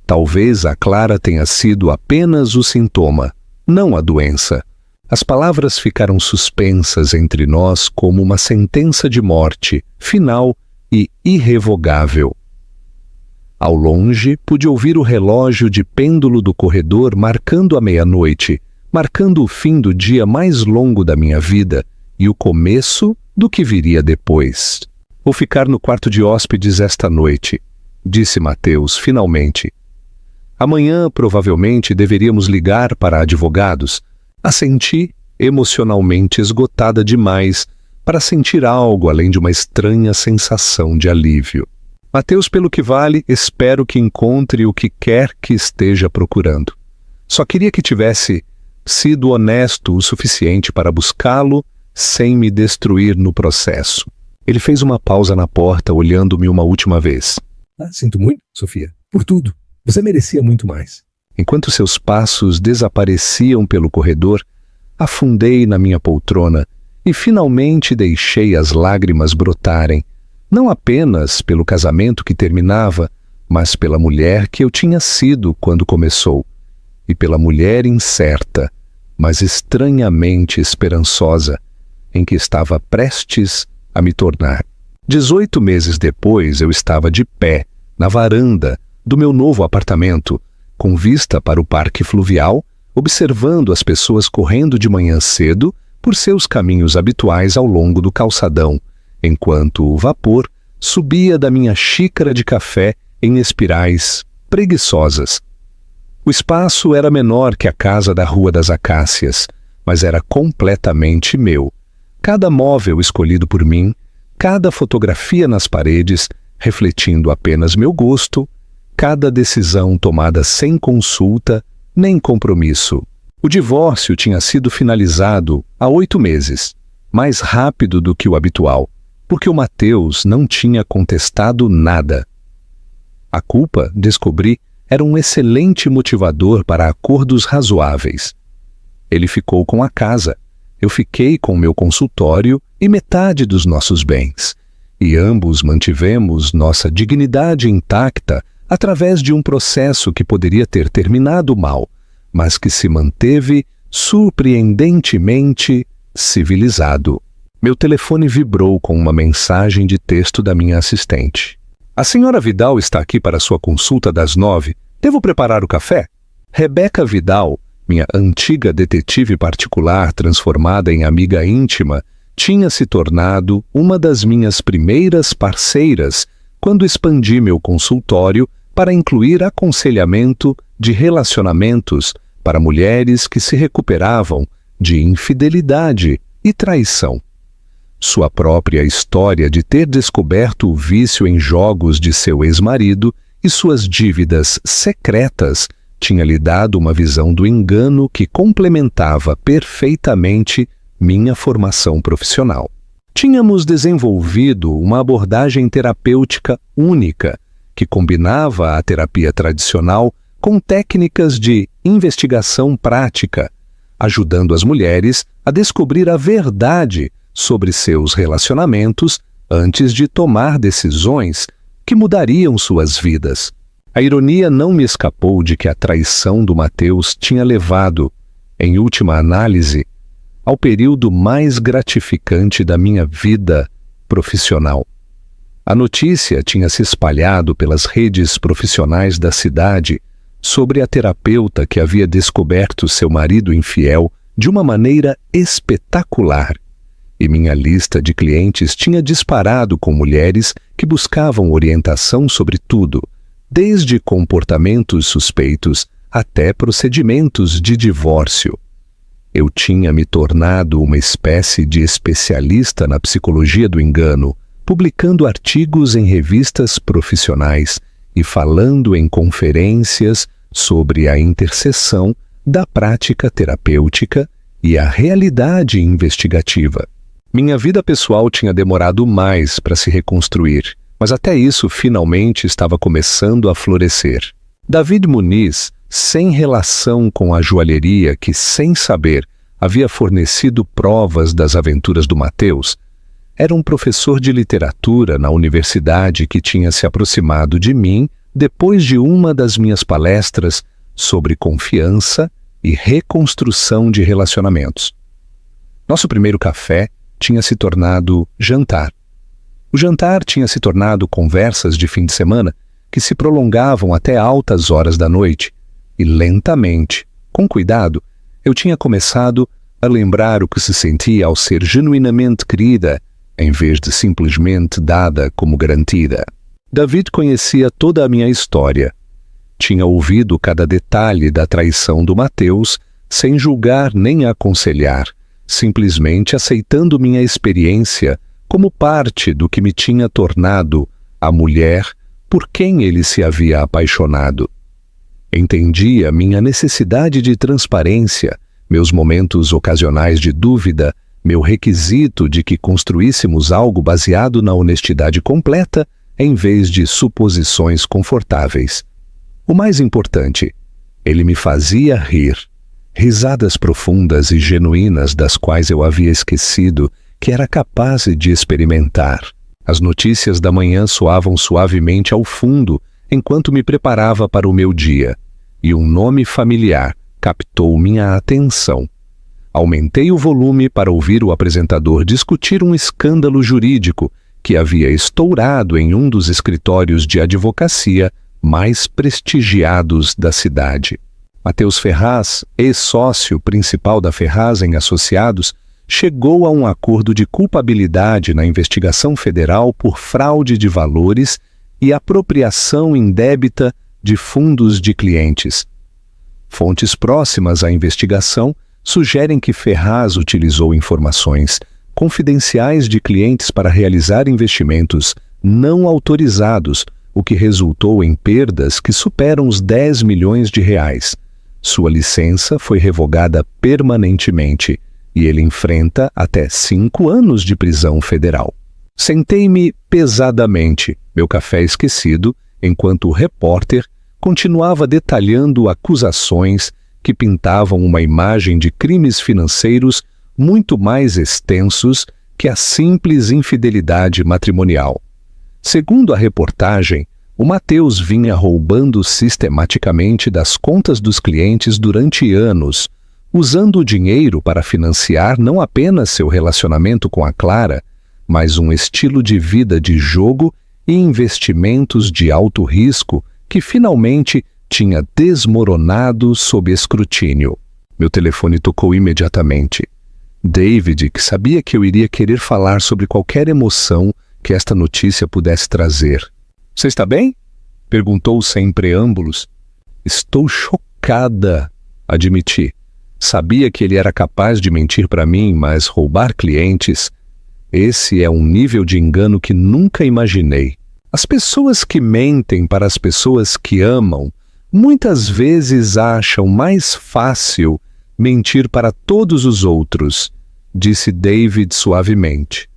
Speaker 1: Talvez a Clara tenha sido apenas o sintoma, não a doença. As palavras ficaram suspensas entre nós como uma sentença de morte, final e irrevogável. Ao longe, pude ouvir o relógio de pêndulo do corredor marcando a meia-noite, marcando o fim do dia mais longo da minha vida e o começo do que viria depois. Vou ficar no quarto de hóspedes esta noite, disse Mateus finalmente. Amanhã, provavelmente, deveríamos ligar para advogados. Assenti, emocionalmente esgotada demais, para sentir algo além de uma estranha sensação de alívio. Mateus, pelo que vale, espero que encontre o que quer que esteja procurando. Só queria que tivesse sido honesto o suficiente para buscá-lo sem me destruir no processo. Ele fez uma pausa na porta, olhando-me uma última vez.
Speaker 2: Sinto muito, Sofia, por tudo. Você merecia muito mais.
Speaker 1: Enquanto seus passos desapareciam pelo corredor, afundei na minha poltrona e finalmente deixei as lágrimas brotarem, não apenas pelo casamento que terminava, mas pela mulher que eu tinha sido quando começou, e pela mulher incerta, mas estranhamente esperançosa, em que estava prestes a me tornar. 18 meses depois, eu estava de pé, na varanda do meu novo apartamento, com vista para o parque fluvial, observando as pessoas correndo de manhã cedo por seus caminhos habituais ao longo do calçadão, enquanto o vapor subia da minha xícara de café em espirais preguiçosas. O espaço era menor que a casa da Rua das Acácias, mas era completamente meu. Cada móvel escolhido por mim, cada fotografia nas paredes, refletindo apenas meu gosto, cada decisão tomada sem consulta nem compromisso. O divórcio tinha sido finalizado há 8 meses, mais rápido do que o habitual, porque o Matheus não tinha contestado nada. A culpa, descobri, era um excelente motivador para acordos razoáveis. Ele ficou com a casa, eu fiquei com meu consultório e metade dos nossos bens, e ambos mantivemos nossa dignidade intacta através de um processo que poderia ter terminado mal, mas que se manteve surpreendentemente civilizado. Meu telefone vibrou com uma mensagem de texto da minha assistente. A senhora Vidal está aqui para sua consulta das 9. Devo preparar o café? Rebeca Vidal, minha antiga detetive particular transformada em amiga íntima, tinha se tornado uma das minhas primeiras parceiras quando expandi meu consultório para incluir aconselhamento de relacionamentos para mulheres que se recuperavam de infidelidade e traição. Sua própria história de ter descoberto o vício em jogos de seu ex-marido e suas dívidas secretas tinha lhe dado uma visão do engano que complementava perfeitamente minha formação profissional. Tínhamos desenvolvido uma abordagem terapêutica única, que combinava a terapia tradicional com técnicas de investigação prática, ajudando as mulheres a descobrir a verdade sobre seus relacionamentos antes de tomar decisões que mudariam suas vidas. A ironia não me escapou de que a traição do Matheus tinha levado, em última análise, ao período mais gratificante da minha vida profissional. A notícia tinha se espalhado pelas redes profissionais da cidade sobre a terapeuta que havia descoberto seu marido infiel de uma maneira espetacular, e minha lista de clientes tinha disparado com mulheres que buscavam orientação sobre tudo, desde comportamentos suspeitos até procedimentos de divórcio. Eu tinha me tornado uma espécie de especialista na psicologia do engano, publicando artigos em revistas profissionais e falando em conferências sobre a interseção da prática terapêutica e a realidade investigativa. Minha vida pessoal tinha demorado mais para se reconstruir, mas até isso finalmente estava começando a florescer. David Muniz, sem relação com a joalheria que, sem saber, havia fornecido provas das aventuras do Matheus, era um professor de literatura na universidade que tinha se aproximado de mim depois de uma das minhas palestras sobre confiança e reconstrução de relacionamentos. Nosso primeiro café tinha se tornado jantar. O jantar tinha se tornado conversas de fim de semana que se prolongavam até altas horas da noite, e lentamente, com cuidado, eu tinha começado a lembrar o que se sentia ao ser genuinamente querida, em vez de simplesmente dada como garantida. David conhecia toda a minha história. Tinha ouvido cada detalhe da traição do Matheus, sem julgar nem aconselhar, simplesmente aceitando minha experiência como parte do que me tinha tornado a mulher por quem ele se havia apaixonado. Entendia minha necessidade de transparência, meus momentos ocasionais de dúvida, meu requisito de que construíssemos algo baseado na honestidade completa em vez de suposições confortáveis. O mais importante, ele me fazia rir. Risadas profundas e genuínas das quais eu havia esquecido que era capaz de experimentar. As notícias da manhã soavam suavemente ao fundo enquanto me preparava para o meu dia, e um nome familiar captou minha atenção. Aumentei o volume para ouvir o apresentador discutir um escândalo jurídico que havia estourado em um dos escritórios de advocacia mais prestigiados da cidade. Matheus Ferraz, ex-sócio principal da Ferraz em Associados, chegou a um acordo de culpabilidade na investigação federal por fraude de valores e apropriação indébita de fundos de clientes. Fontes próximas à investigação sugerem que Ferraz utilizou informações confidenciais de clientes para realizar investimentos não autorizados, o que resultou em perdas que superam os 10 milhões de reais. Sua licença foi revogada permanentemente e ele enfrenta até 5 anos de prisão federal. Sentei-me pesadamente, meu café esquecido, enquanto o repórter continuava detalhando acusações que pintavam uma imagem de crimes financeiros muito mais extensos que a simples infidelidade matrimonial. Segundo a reportagem, o Matheus vinha roubando sistematicamente das contas dos clientes durante anos, usando o dinheiro para financiar não apenas seu relacionamento com a Clara, mas um estilo de vida de jogo e investimentos de alto risco que finalmente tinha desmoronado sob escrutínio. Meu telefone tocou imediatamente. David, que sabia que eu iria querer falar sobre qualquer emoção que esta notícia pudesse trazer. "Você está bem?" perguntou sem preâmbulos. "Estou chocada", admiti. Sabia que ele era capaz de mentir para mim, mas roubar clientes... Esse é um nível de engano que nunca imaginei. As pessoas que mentem para as pessoas que amam muitas vezes acham mais fácil mentir para todos os outros, disse David suavemente.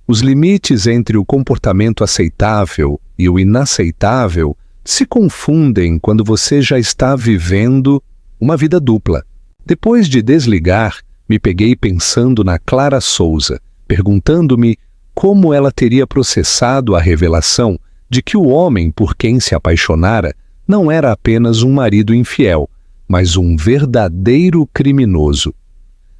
Speaker 1: Os limites entre o comportamento aceitável e o inaceitável se confundem quando você já está vivendo uma vida dupla. Depois de desligar, me peguei pensando na Clara Souza, perguntando-me como ela teria processado a revelação de que o homem por quem se apaixonara não era apenas um marido infiel, mas um verdadeiro criminoso.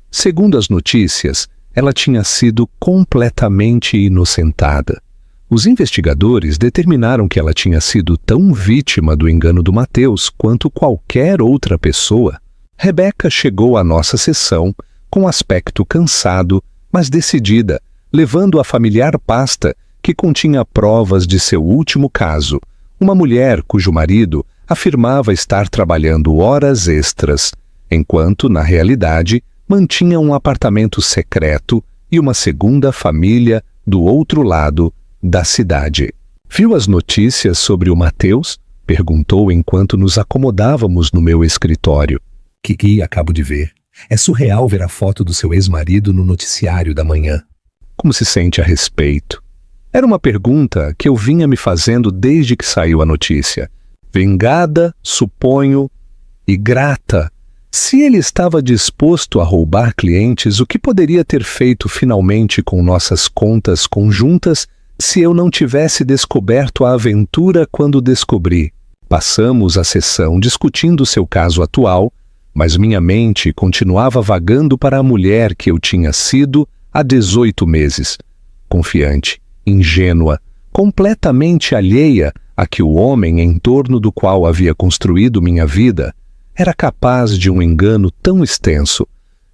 Speaker 1: Segundo as notícias, ela tinha sido completamente inocentada. Os investigadores determinaram que ela tinha sido tão vítima do engano do Matheus quanto qualquer outra pessoa. Rebeca chegou à nossa sessão com aspecto cansado, mas decidida, levando a familiar pasta que continha provas de seu último caso, uma mulher cujo marido afirmava estar trabalhando horas extras, enquanto, na realidade, mantinha um apartamento secreto e uma segunda família do outro lado da cidade. "Viu as notícias sobre o Matheus?" perguntou enquanto nos acomodávamos no meu escritório.
Speaker 2: "Que acabo de ver. É surreal ver a foto do seu ex-marido no noticiário da manhã."
Speaker 1: Como se sente a respeito? Era uma pergunta que eu vinha me fazendo desde que saiu a notícia. Vingada, suponho, e grata. Se ele estava disposto a roubar clientes, o que poderia ter feito finalmente com nossas contas conjuntas se eu não tivesse descoberto a aventura quando descobri? Passamos a sessão discutindo seu caso atual, mas minha mente continuava vagando para a mulher que eu tinha sido há 18 meses. Confiante, ingênua, completamente alheia a que o homem em torno do qual havia construído minha vida era capaz de um engano tão extenso.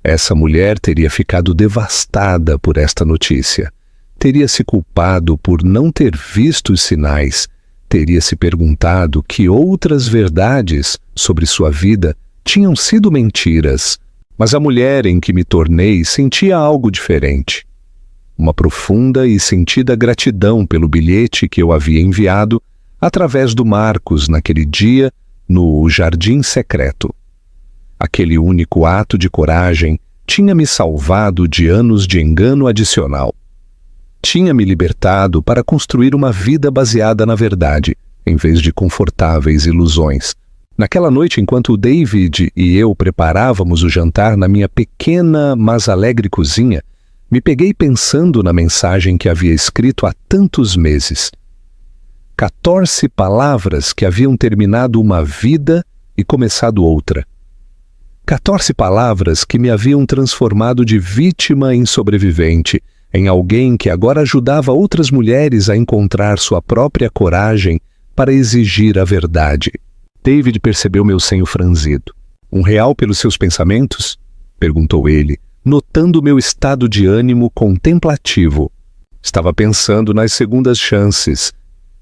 Speaker 1: Essa mulher teria ficado devastada por esta notícia. Teria se culpado por não ter visto os sinais. Teria se perguntado que outras verdades sobre sua vida tinham sido mentiras, mas a mulher em que me tornei sentia algo diferente. Uma profunda e sentida gratidão pelo bilhete que eu havia enviado através do Marcos naquele dia no Jardim Secreto. Aquele único ato de coragem tinha me salvado de anos de engano adicional. Tinha me libertado para construir uma vida baseada na verdade, em vez de confortáveis ilusões. Naquela noite, enquanto o David e eu preparávamos o jantar na minha pequena, mas alegre cozinha, me peguei pensando na mensagem que havia escrito há tantos meses. 14 palavras que haviam terminado uma vida e começado outra. 14 palavras que me haviam transformado de vítima em sobrevivente, em alguém que agora ajudava outras mulheres a encontrar sua própria coragem para exigir a verdade. David percebeu meu senho franzido. "Um real pelos seus pensamentos?" perguntou ele, notando meu estado de ânimo contemplativo. "Estava pensando nas segundas chances",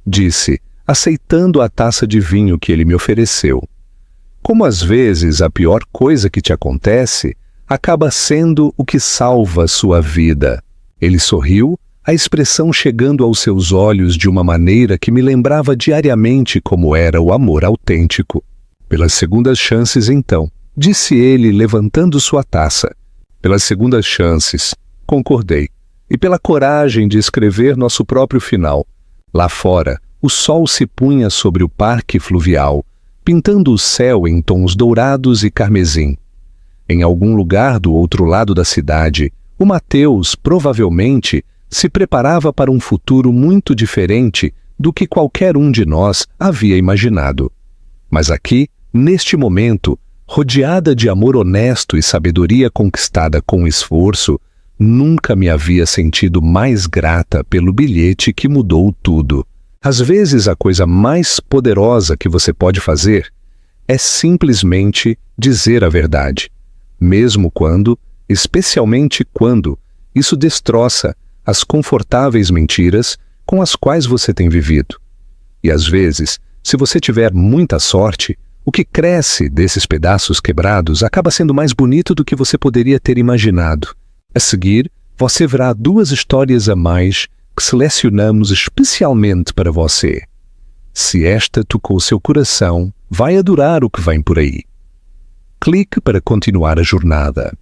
Speaker 1: disse, aceitando a taça de vinho que ele me ofereceu. Como às vezes a pior coisa que te acontece acaba sendo o que salva sua vida. Ele sorriu, a expressão chegando aos seus olhos de uma maneira que me lembrava diariamente como era o amor autêntico. Pelas segundas chances, então, disse ele, levantando sua taça. Pelas segundas chances, concordei. E pela coragem de escrever nosso próprio final. Lá fora, o sol se punha sobre o parque fluvial, pintando o céu em tons dourados e carmesim. Em algum lugar do outro lado da cidade, o Mateus, provavelmente, se preparava para um futuro muito diferente do que qualquer um de nós havia imaginado. Mas aqui, neste momento, rodeada de amor honesto e sabedoria conquistada com esforço, nunca me havia sentido mais grata pelo bilhete que mudou tudo. Às vezes, a coisa mais poderosa que você pode fazer é simplesmente dizer a verdade, mesmo quando, especialmente quando, isso destroça as confortáveis mentiras com as quais você tem vivido. E às vezes, se você tiver muita sorte, o que cresce desses pedaços quebrados acaba sendo mais bonito do que você poderia ter imaginado. A seguir, você verá 2 histórias a mais que selecionamos especialmente para você. Se esta tocou seu coração, vai adorar o que vem por aí. Clique para continuar a jornada.